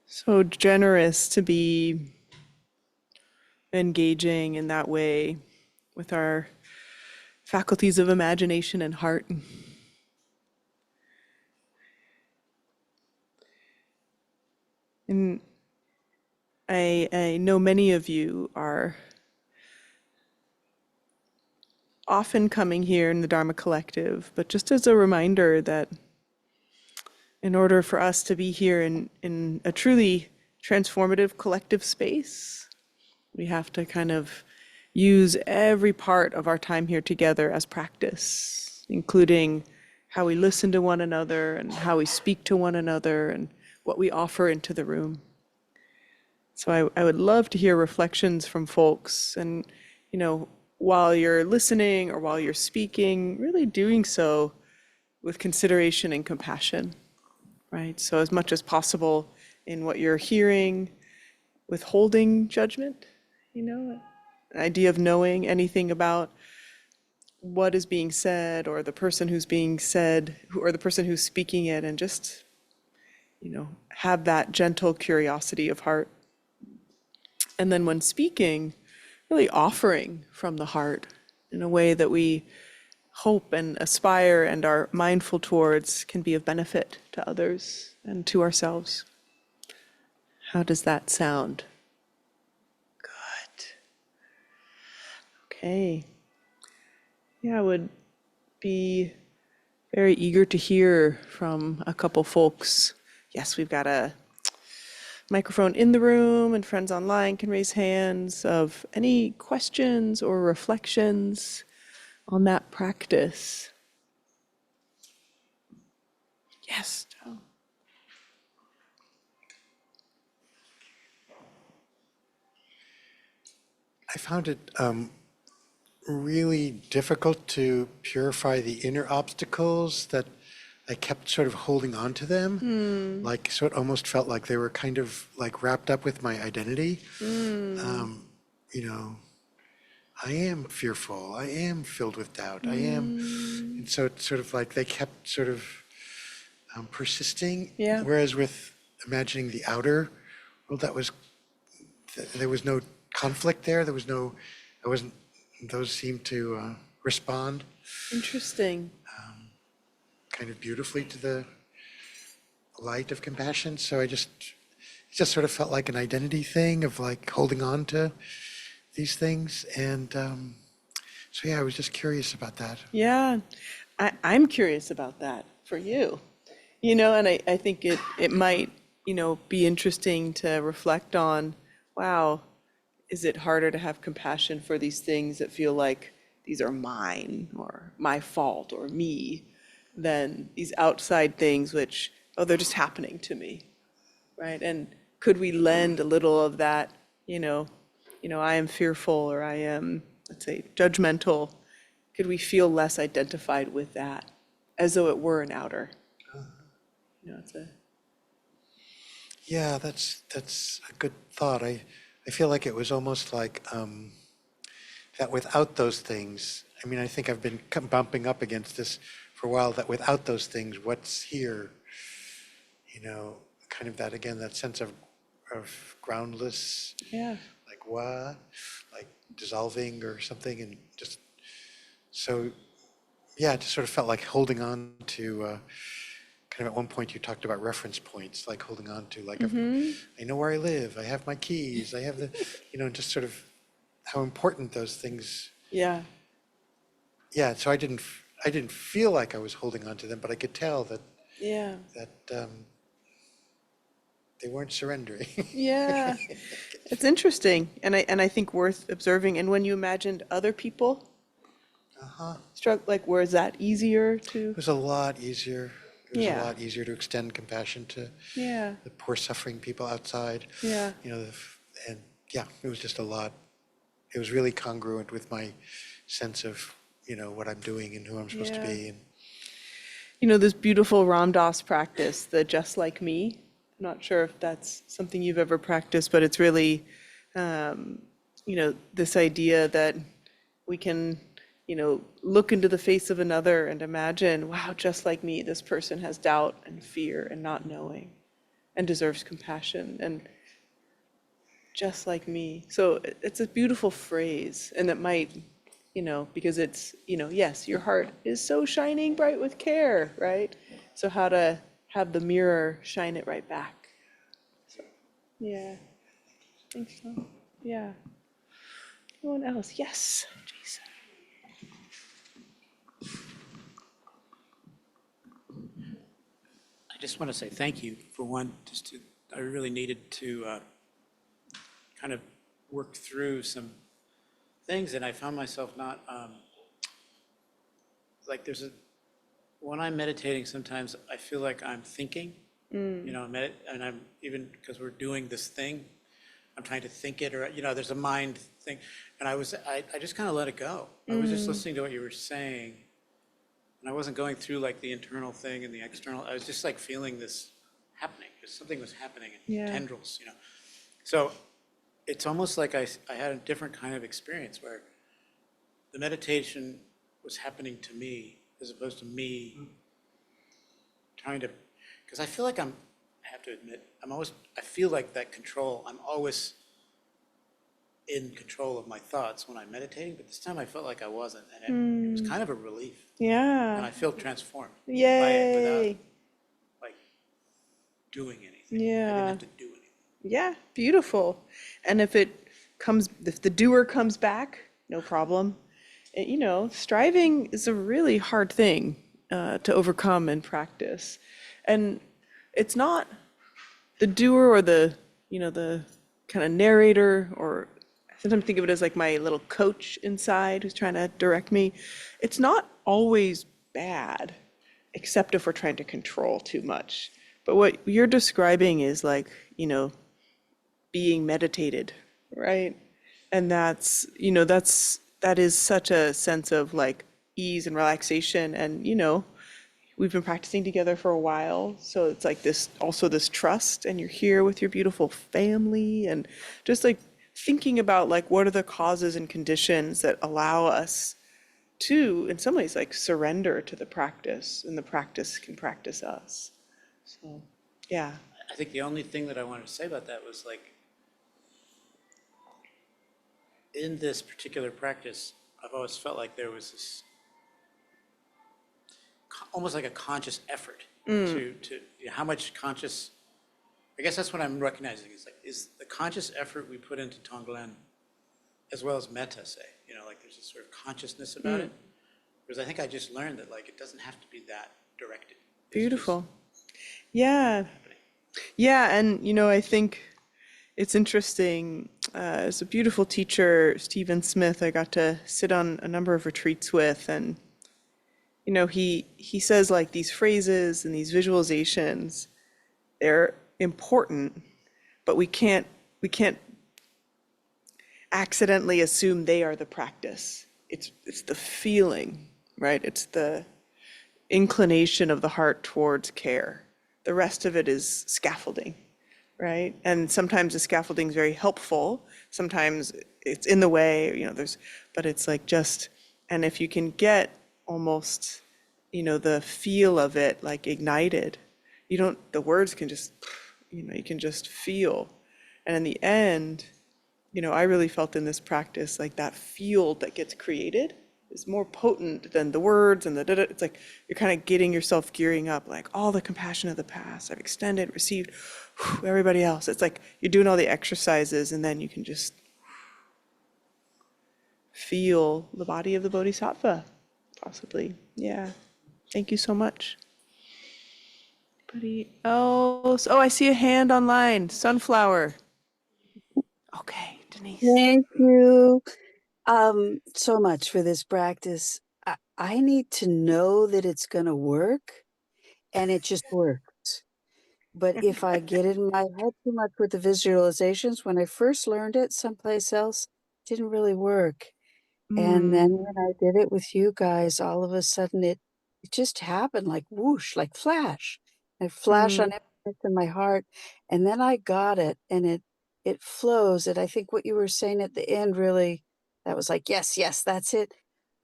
So generous to be engaging in that way with our faculties of imagination and heart. And I know many of you are often coming here in the Dharma Collective, but just as a reminder that in order for us to be here in a truly transformative collective space, we have to kind of use every part of our time here together as practice, including how we listen to one another and how we speak to one another and what we offer into the room. So I would love to hear reflections from folks, and while you're listening or while you're speaking, really doing so with consideration and compassion, right? So as much as possible in what you're hearing, withholding judgment, an idea of knowing anything about what is being said or the person who's being said or the person who's speaking it, and just, have that gentle curiosity of heart. And then when speaking, really offering from the heart in a way that we hope and aspire and are mindful towards can be of benefit to others and to ourselves. How does that sound? Good. Okay. Yeah, I would be very eager to hear from a couple folks. Yes, we've got a microphone in the room, and friends online can raise hands of any questions or reflections on that practice. Yes, Joe. I found it really difficult to purify the inner obstacles that I kept sort of holding on to them. Like, so it almost felt like they were kind of like wrapped up with my identity. I am fearful. I am filled with doubt. I am. And so it's sort of like they kept sort of persisting. Yeah. Whereas with imagining the outer world, there was no conflict there. Those seemed to respond Interesting. kind of beautifully to the light of compassion. So it just sort of felt like an identity thing of like holding on to these things. And So yeah, I was just curious about that. Yeah, I'm curious about that for you. And I think it might, be interesting to reflect on, wow, is it harder to have compassion for these things that feel like these are mine or my fault or me than these outside things which, oh, they're just happening to me, right? And could we lend a little of that, I am fearful or I am, let's say, judgmental. Could we feel less identified with that as though it were an outer? It's a, Yeah, that's a good thought. I feel like it was almost like that without those things, I mean, I think I've been bumping up against this for a while, that without those things, what's here, kind of that, again, that sense of groundless, yeah, like what, like dissolving or something, and just, so, yeah, it just sort of felt like holding on to, kind of at one point you talked about reference points, like holding on to, like, I know where I live, I have my keys, I have the, just sort of how important those things, yeah, yeah, so I didn't feel like I was holding on to them, but I could tell that, yeah, they weren't surrendering. yeah. It's interesting, and I think worth observing. And when you imagined other people like, was that easier to? It was a lot easier. It was a Yeah. lot easier to extend compassion to Yeah, the poor suffering people outside. yeah, And yeah, it was just a lot. It was really congruent with my sense of, what I'm doing and who I'm supposed to Yeah. be. And this beautiful Ram Dass practice, the just like me. I'm not sure if that's something you've ever practiced, but it's really, this idea that we can, look into the face of another and imagine, wow, just like me, this person has doubt and fear and not knowing and deserves compassion and just like me. So it's a beautiful phrase, and it might, because it's, yes, your heart is so shining bright with care, right? So how to have the mirror shine it right back. So, yeah, I think so. Yeah. Anyone else? Yes, Jason. I just want to say thank you for one, I really needed to kind of work through some things, and I found myself not, like when I'm meditating, sometimes I feel like I'm thinking, and I'm, even because we're doing this thing, I'm trying to think it, or, there's a mind thing, and I just kind of let it go. I was just listening to what you were saying, and I wasn't going through like the internal thing and the external. I was just like feeling this happening. Just something was happening in Yeah. tendrils, So it's almost like I had a different kind of experience where the meditation was happening to me as opposed to me trying to, because I feel like I have to admit, I feel like that control, I'm always in control of my thoughts when I'm meditating, but this time I felt like I wasn't, and it was kind of a relief, and Yeah. I feel transformed by it Yay. without like doing anything. I Yeah. didn't have to do anything. Yeah, beautiful. And if the doer comes back, no problem. Striving is a really hard thing to overcome and practice. And it's not the doer or the kind of narrator, or I sometimes think of it as like my little coach inside who's trying to direct me. It's not always bad, except if we're trying to control too much. But what you're describing is like, being meditated, right? And that is such a sense of like ease and relaxation. And, we've been practicing together for a while. So it's like this trust, and you're here with your beautiful family, and just like thinking about like what are the causes and conditions that allow us to, in some ways, like surrender to the practice, and the practice can practice us. So, yeah. I think the only thing that I wanted to say about that was like, in this particular practice, I've always felt like there was this almost like a conscious effort to how much conscious, I guess that's what I'm recognizing is the conscious effort we put into Tonglen as well as metta, say, you know, like there's this sort of consciousness about it. Whereas I think I just learned that like it doesn't have to be that directed. It's Beautiful. Yeah. Yeah. And, you know, I think it's interesting. As a beautiful teacher, Stephen Smith, I got to sit on a number of retreats with, and you know, he says like these phrases and these visualizations, they're important, but we can't accidentally assume they are the practice. It's the feeling, right? It's the inclination of the heart towards care. The rest of it is scaffolding, right? And sometimes the scaffolding is very helpful. Sometimes it's in the way, you know, but it's like just, and if you can get almost, you know, the feel of it like ignited, the words can just, you know, you can just feel. And in the end, you know, I really felt in this practice like that field that gets created is more potent than the words and the da-da. It's like you're kind of getting yourself gearing up, like all the compassion of the past, I've extended, received, everybody else. It's like you're doing all the exercises and then you can just feel the body of the Bodhisattva, possibly. Yeah. Thank you so much. Anybody else? Oh, I see a hand online. Sunflower. Okay, Denise. Thank you so much for this practice. I need to know that it's going to work, and it just works. But if I get in my head too much with the visualizations, when I first learned it someplace else, it didn't really work. And then when I did it with you guys, all of a sudden it just happened like whoosh, like flash. It flashed on everything in my heart. And then I got it, and it flows. And I think what you were saying at the end really, that was like, yes, yes, that's it.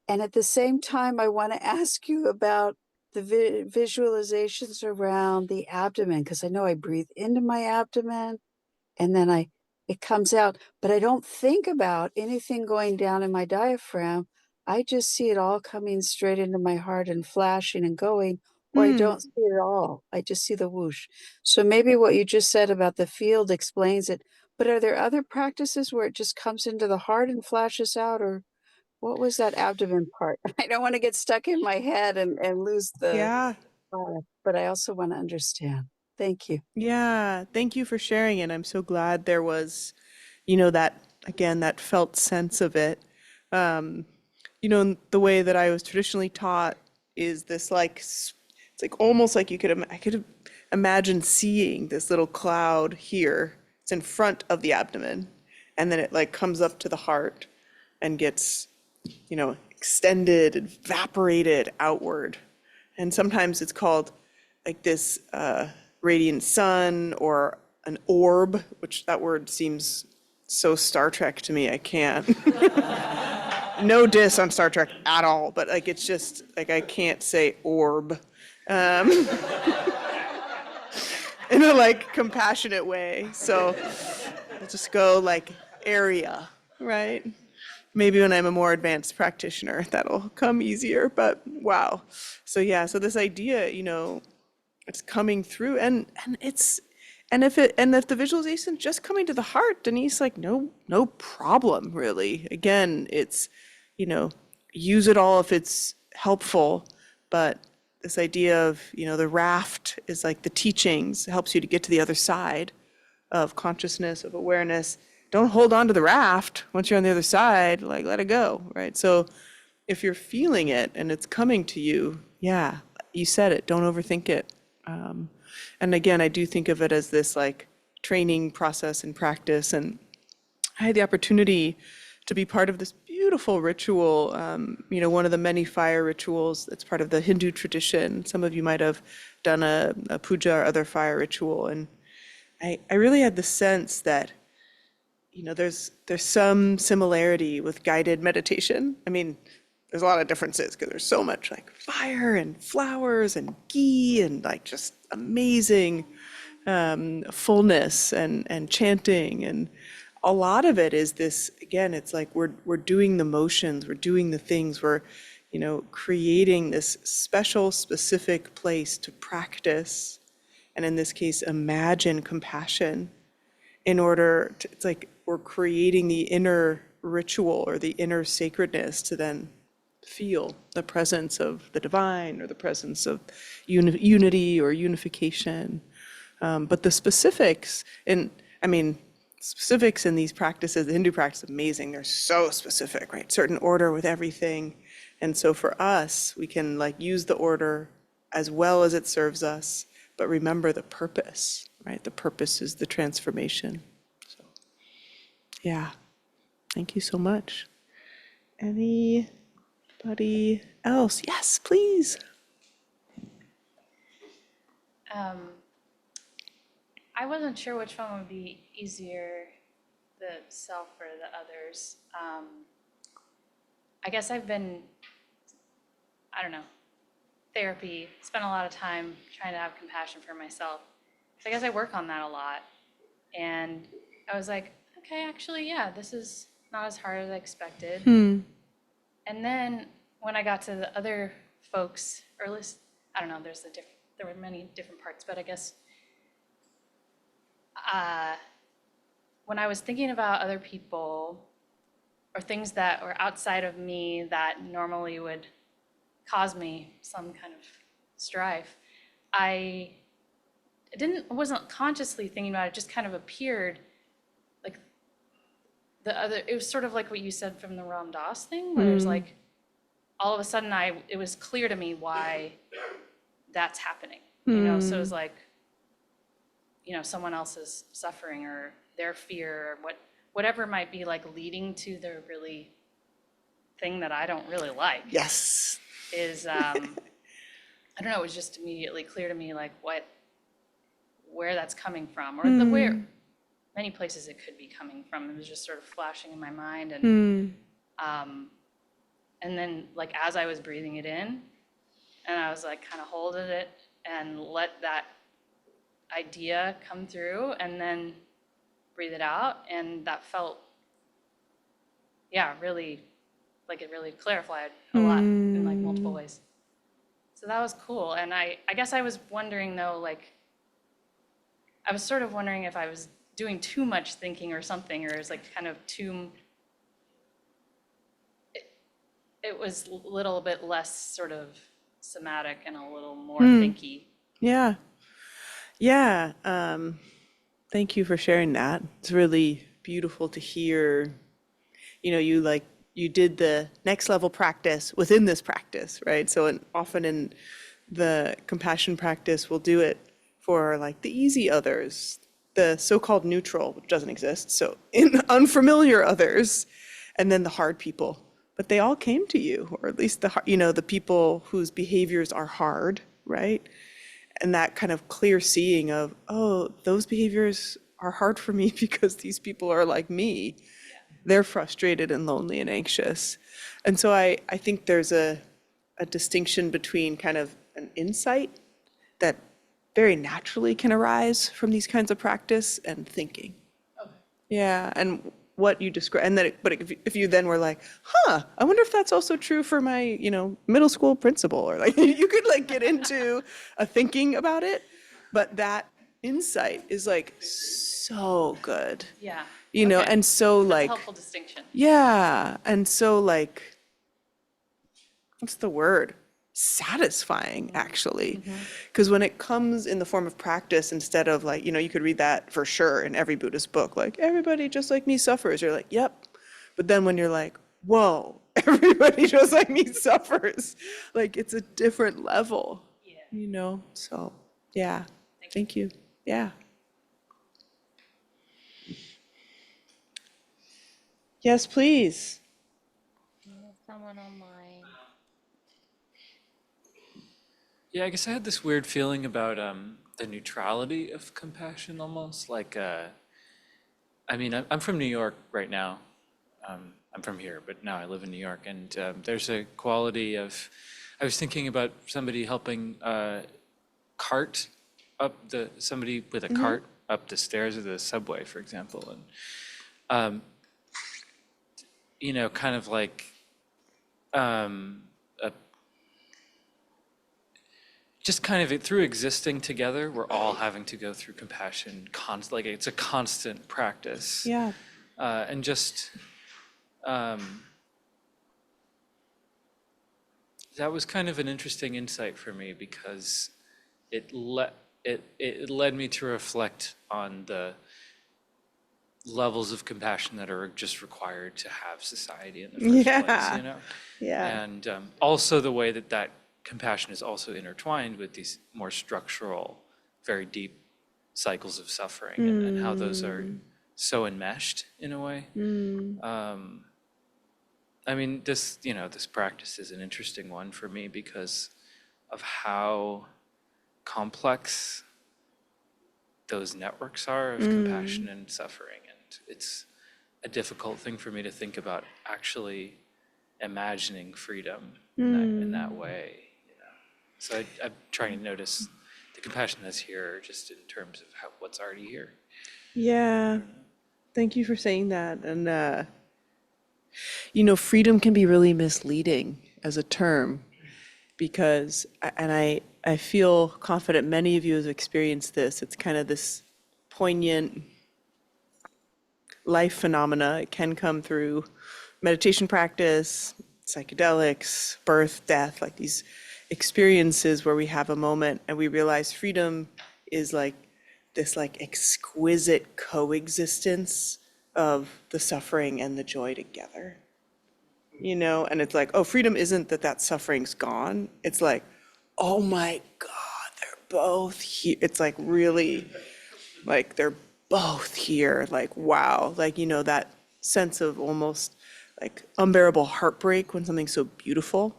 And at the same time, I want to ask you about the visualizations around the abdomen, because I know I breathe into my abdomen and then it comes out, but I don't think about anything going down in my diaphragm. I just see it all coming straight into my heart and flashing and going, or I don't see it at all. I just see the whoosh. So maybe what you just said about the field explains it, but are there other practices where it just comes into the heart and flashes out, or what was that abdomen part? I don't want to get stuck in my head and lose the, Yeah. but I also want to understand. Thank you. Yeah, thank you for sharing it. I'm so glad there was, you know, that again, that felt sense of it. Um, you know, the way that I was traditionally taught is this like it's like almost like I could imagine seeing this little cloud here. It's in front of the abdomen, and then it like comes up to the heart and gets, you know, extended and evaporated outward. And sometimes it's called like this radiant sun or an orb, which that word seems so Star Trek to me. I can't. No diss on Star Trek at all, but like it's just like I can't say orb in a like compassionate way. So I'll just go like area, right? Maybe when I'm a more advanced practitioner, that'll come easier, but wow. So yeah, so this idea, you know, it's coming through and if the visualization just coming to the heart, Denise, like no problem really. Again, it's, you know, use it all if it's helpful, but this idea of, you know, the raft is like the teachings, it helps you to get to the other side of consciousness, of awareness. Don't hold on to the raft once you're on the other side, like let it go, right? So if you're feeling it and it's coming to you, yeah, you said it, don't overthink it. And again, I do think of it as this like training process and practice. And I had the opportunity to be part of this beautiful ritual, you know, one of the many fire rituals that's part of the Hindu tradition. Some of you might have done a puja or other fire ritual. And I really had the sense that, you know, there's some similarity with guided meditation. I mean, there's a lot of differences because there's so much like fire and flowers and ghee and like just amazing fullness and chanting. And a lot of it is this, again, it's like we're doing the motions, we're doing the things, we're, you know, creating this special, specific place to practice. And in this case, imagine compassion in order to, it's like we're creating the inner ritual or the inner sacredness to then feel the presence of the divine or the presence of unity or unification. But the specifics, specifics in these practices, the Hindu practice, amazing. They're so specific, right? Certain order with everything. And so for us, we can like use the order as well as it serves us, but remember the purpose, right? The purpose is the transformation. So, yeah, thank you so much. Anybody else? Yes, please. I wasn't sure which one would be easier, the self or the others. I guess I've been, therapy, spent a lot of time trying to have compassion for myself. So I guess I work on that a lot. And I was like, okay, actually, yeah, this is not as hard as I expected. And then when I got to the other folks, or at least, there were many different parts, but I guess when I was thinking about other people or things that were outside of me that normally would cause me some kind of strife, I wasn't consciously thinking about it, just kind of appeared. Like it was sort of like what you said from the Ram Dass thing, where it was like, all of a sudden it was clear to me why that's happening, so it was like, someone else is suffering or their fear or whatever might be like leading to the really thing that I don't really like. Yes. Is, I don't know, it was just immediately clear to me like where that's coming from, or where many places it could be coming from. It was just sort of flashing in my mind, and then like as I was breathing it in, and I was like kind of holding it and let that idea come through, and then breathe it out, and that felt, really, like it really clarified a lot in like multiple ways. So that was cool. And I guess I was wondering though, like, I was sort of wondering if I was doing too much thinking or something, or it was like kind of it was a little bit less sort of somatic and a little more thinky. Yeah. Yeah. Thank you for sharing that. It's really beautiful to hear, you did the next level practice within this practice, right? So often in the compassion practice, we'll do it for like the easy others, the so-called neutral, which doesn't exist, so in unfamiliar others, and then the hard people. But they all came to you, or at least the people whose behaviors are hard, right? And that kind of clear seeing of, oh, those behaviors are hard for me because these people are like me. They're frustrated and lonely and anxious. And so I think there's a distinction between kind of an insight that very naturally can arise from these kinds of practice and thinking. Okay. Yeah, and what you describe, and then, but if you then were like, I wonder if that's also true for my, middle school principal, or like, you could like get into a thinking about it, but that insight is like so good. Yeah. Okay. And so That's like, a helpful distinction. yeah, and so like, what's the word? Satisfying, actually. Because when it comes in the form of practice, instead of like, you could read that for sure in every Buddhist book, like everybody just like me suffers. You're like, yep. But then when you're like, whoa, everybody just like me suffers, like it's a different level, So yeah, thank you. Yeah. Yes, please. Someone online. Yeah, I guess I had this weird feeling about the neutrality of compassion almost. Like, I'm from New York right now. I'm from here, but now I live in New York. And there's a quality of, I was thinking about somebody helping cart somebody with a cart up the stairs of the subway, for example. And, kind of like, just kind of through existing together, we're all having to go through compassion, like it's a constant practice. Yeah. And just, that was kind of an interesting insight for me because it led me to reflect on the levels of compassion that are just required to have society in the first place, Yeah. you know? Yeah. And also the way that that compassion is also intertwined with these more structural, very deep cycles of suffering and how those are so enmeshed in a way. I mean, this, you know, this practice is an interesting one for me because of how complex those networks are of compassion and suffering. And it's a difficult thing for me to think about actually imagining freedom in that way, you know. So I'm trying to notice the compassion that's here just in terms of what's already here. Yeah. Thank you for saying that. And, you know, freedom can be really misleading as a term because, and I feel confident many of you have experienced this. It's kind of this poignant life phenomena. It can come through meditation practice, psychedelics, birth, death, like these experiences where we have a moment and we realize freedom is like this like exquisite coexistence of the suffering and the joy together. You know, and it's like, oh, freedom isn't that that suffering's gone. It's like, oh my God, they're both here. It's like really like they're both here. Like, wow. Like, you know, that sense of almost like unbearable heartbreak when something's so beautiful,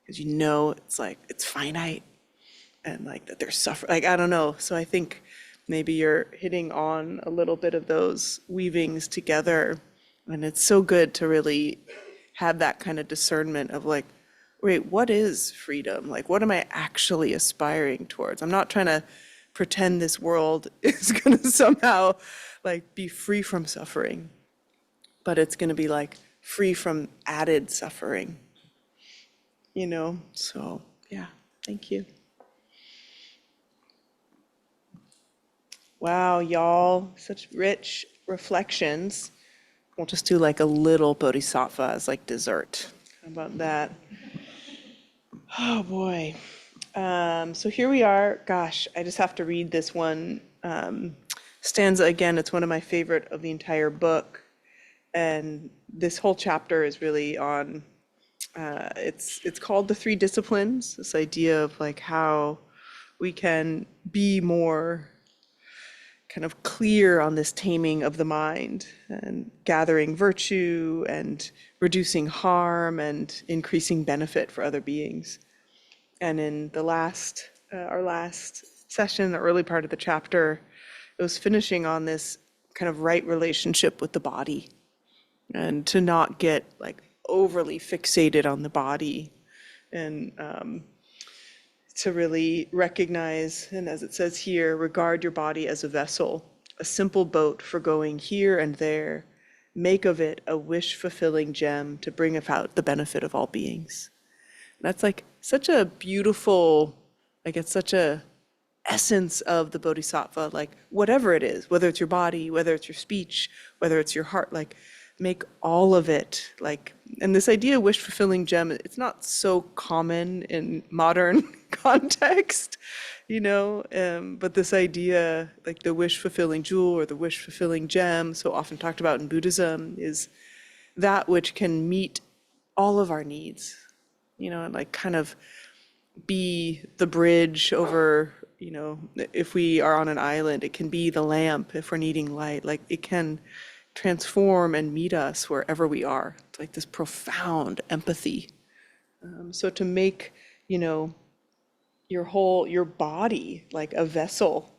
because you know it's like it's finite and like that there's suffering. Like, I don't know. So I think maybe you're hitting on a little bit of those weavings together. And it's so good to really have that kind of discernment of like, wait, what is freedom? Like, what am I actually aspiring towards? I'm not trying to pretend this world is going to somehow like be free from suffering, but it's going to be like free from added suffering, you know? So yeah, thank you. Wow, y'all, such rich reflections. We'll just do like a little bodhisattva as like dessert. How about that? Oh boy. So here we are. Gosh, I just have to read this one stanza again. It's one of my favorite of the entire book. And this whole chapter is really on, it's called The Three Disciplines, this idea of like how we can be more kind of clear on this taming of the mind and gathering virtue and reducing harm and increasing benefit for other beings. And in the last, our last session, the early part of the chapter, it was finishing on this kind of right relationship with the body and to not get like overly fixated on the body and to really recognize, and as it says here, regard your body as a vessel, a simple boat for going here and there. Make of it a wish-fulfilling gem to bring about the benefit of all beings. That's like such a beautiful, like it's such a essence of the bodhisattva, like whatever it is, whether it's your body, whether it's your speech, whether it's your heart, like make all of it like, and this idea of wish-fulfilling gem, it's not so common in modern context, you know, but this idea, like the wish-fulfilling jewel or the wish-fulfilling gem, so often talked about in Buddhism, is that which can meet all of our needs, you know, and like kind of be the bridge over, you know, if we are on an island, it can be the lamp if we're needing light, like it can transform and meet us wherever we are. It's like this profound empathy. So to make, you know, your body like a vessel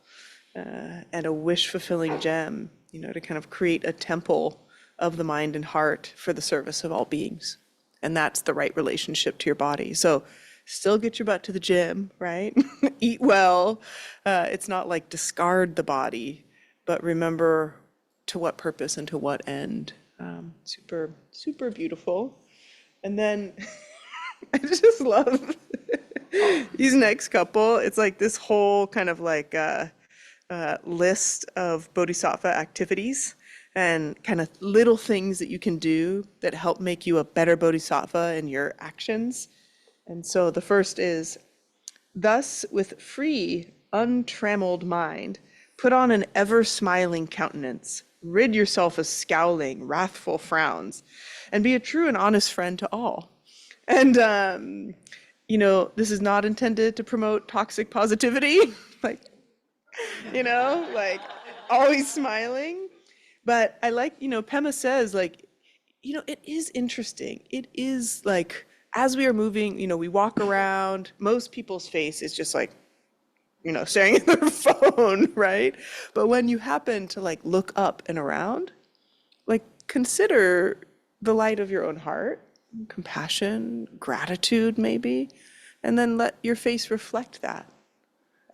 and a wish-fulfilling gem, you know, to kind of create a temple of the mind and heart for the service of all beings. And that's the right relationship to your body. So still get your butt to the gym, right? Eat well. It's not like discard the body, but remember to what purpose and to what end. Super, super beautiful. And then I just love these next couple. It's like this whole kind of like list of bodhisattva activities. and kind of little things that you can do that help make you a better bodhisattva in your actions. And so the first is, thus with free, untrammeled mind, put on an ever-smiling countenance, rid yourself of scowling, wrathful frowns, and be a true and honest friend to all. And, this is not intended to promote toxic positivity, like, like always smiling. But I like, Pema says, like, it is interesting. It is like, as we are moving, we walk around, most people's face is just like, staring at their phone, right? But when you happen to like look up and around, like consider the light of your own heart, compassion, gratitude maybe, and then let your face reflect that.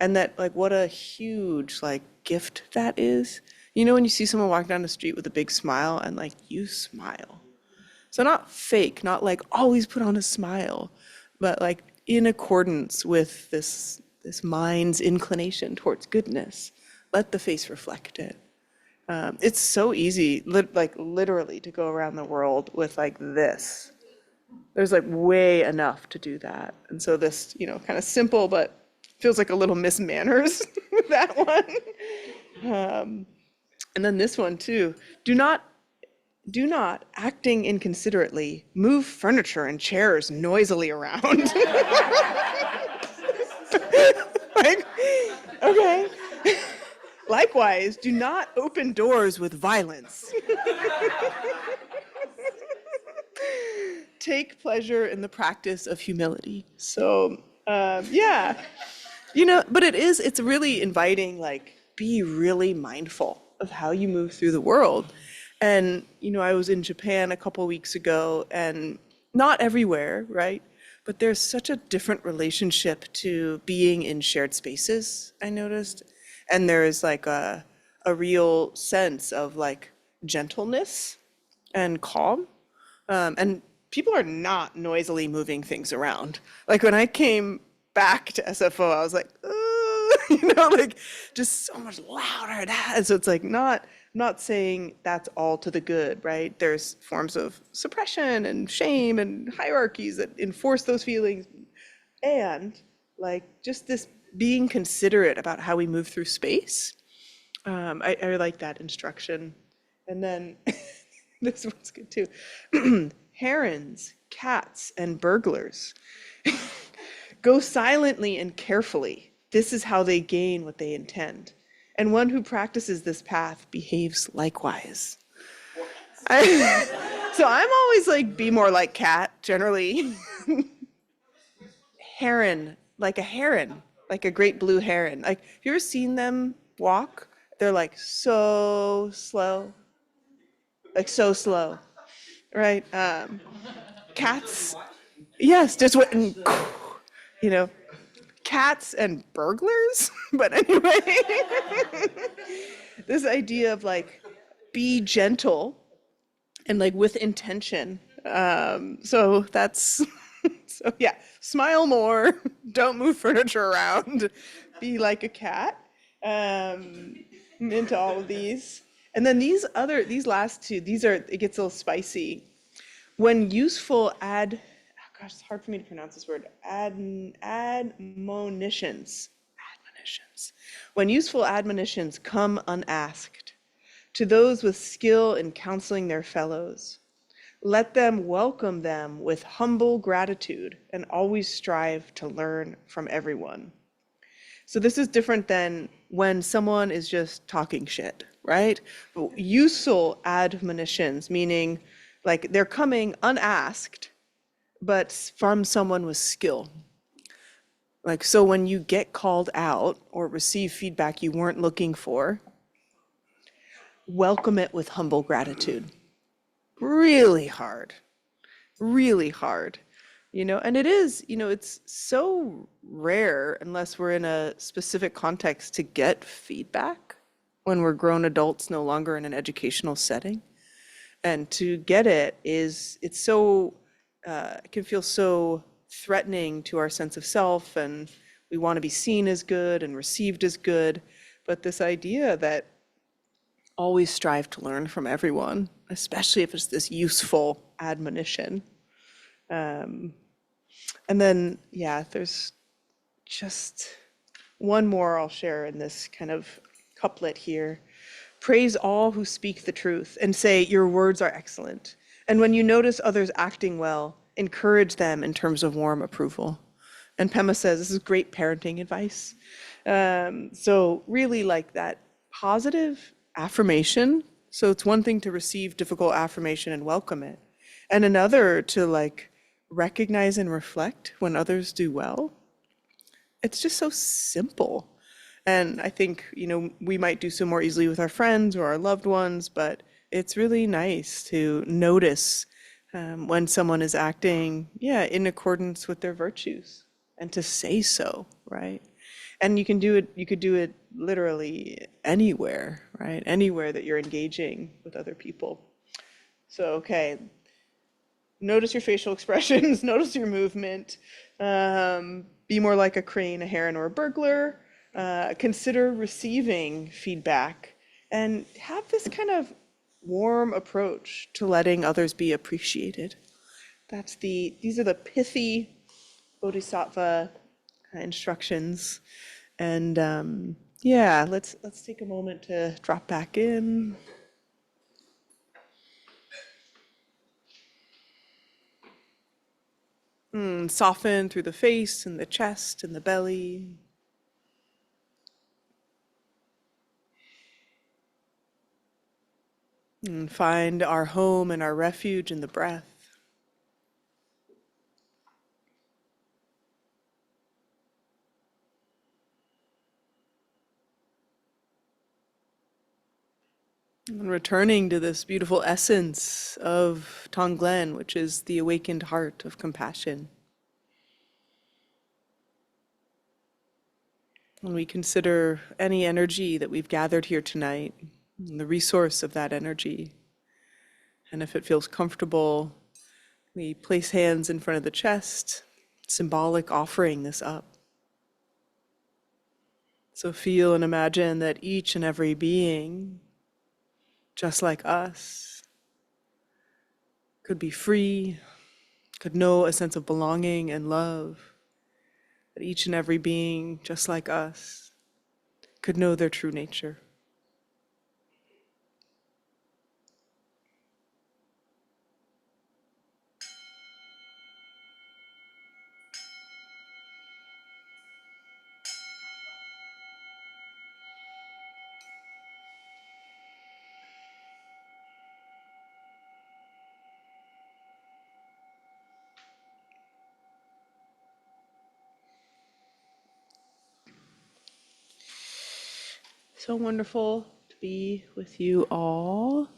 And that like what a huge like gift that is. When you see someone walk down the street with a big smile and like you smile. So not fake, not like always put on a smile, but like in accordance with this mind's inclination towards goodness. Let the face reflect it. It's so easy, like literally to go around the world with like this. There's like way enough to do that. And so this, kind of simple, but feels like a little Miss Manners, that one. And then this one too. Do not, acting inconsiderately, move furniture and chairs noisily around. Like, okay. Likewise, do not open doors with violence. Take pleasure in the practice of humility. So, yeah. But it's really inviting, like, be really mindful of how you move through the world. And, I was in Japan a couple weeks ago, and not everywhere, right? But there's such a different relationship to being in shared spaces, I noticed. And there's like a real sense of like gentleness and calm. And people are not noisily moving things around. Like when I came back to SFO, I was like, like just so much louder. And so it's like not saying that's all to the good, right? There's forms of suppression and shame and hierarchies that enforce those feelings. And like just this being considerate about how we move through space. I like that instruction. And then this one's good too. Herons, cats, and burglars. Go silently and carefully. This is how they gain what they intend. And one who practices this path behaves likewise. So I'm always like, be more like cat, generally. Heron, like a heron, like a great blue heron. Like, have you ever seen them walk? They're like so slow, right? Cats, yes, just went and, cats and burglars. But anyway, this idea of like, be gentle and like with intention. So that's, so yeah, smile more, don't move furniture around, be like a cat, into all of these. And then these last two, it gets a little spicy. When useful it's hard for me to pronounce this word, admonitions. When useful admonitions come unasked, to those with skill in counseling their fellows, let them welcome them with humble gratitude and always strive to learn from everyone. So this is different than when someone is just talking shit, right? Useful admonitions, meaning like they're coming unasked, but from someone with skill. Like, so when you get called out or receive feedback you weren't looking for, welcome it with humble gratitude. Really hard. And it is, it's so rare unless we're in a specific context to get feedback when we're grown adults no longer in an educational setting. And to get it's so, it can feel so threatening to our sense of self, and we want to be seen as good and received as good. But this idea that always strive to learn from everyone, especially if it's this useful admonition. And then, yeah, there's just one more I'll share in this kind of couplet here. Praise all who speak the truth and say, your words are excellent. And when you notice others acting well, encourage them in terms of warm approval. And Pema says this is great parenting advice. So really like that positive affirmation. So it's one thing to receive difficult affirmation and welcome it, and another to like recognize and reflect when others do well. It's just so simple. And I think, we might do so more easily with our friends or our loved ones, but it's really nice to notice when someone is acting, yeah, in accordance with their virtues and to say so, right? And you could do it literally anywhere, right? Anywhere that you're engaging with other people. So, okay, notice your facial expressions, notice your movement, be more like a crane, a heron, or a burglar. Consider receiving feedback and have this kind of warm approach to letting others be appreciated. These are the pithy Bodhisattva instructions. And yeah, let's take a moment to drop back in. Soften through the face and the chest and the belly. And find our home and our refuge in the breath. And returning to this beautiful essence of Tonglen, which is the awakened heart of compassion. When we consider any energy that we've gathered here tonight, and the resource of that energy, and if it feels comfortable, we place hands in front of the chest, symbolic offering this up. So feel and imagine that each and every being, just like us, could be free, could know a sense of belonging and love. That each and every being, just like us, could know their true nature. So wonderful to be with you all.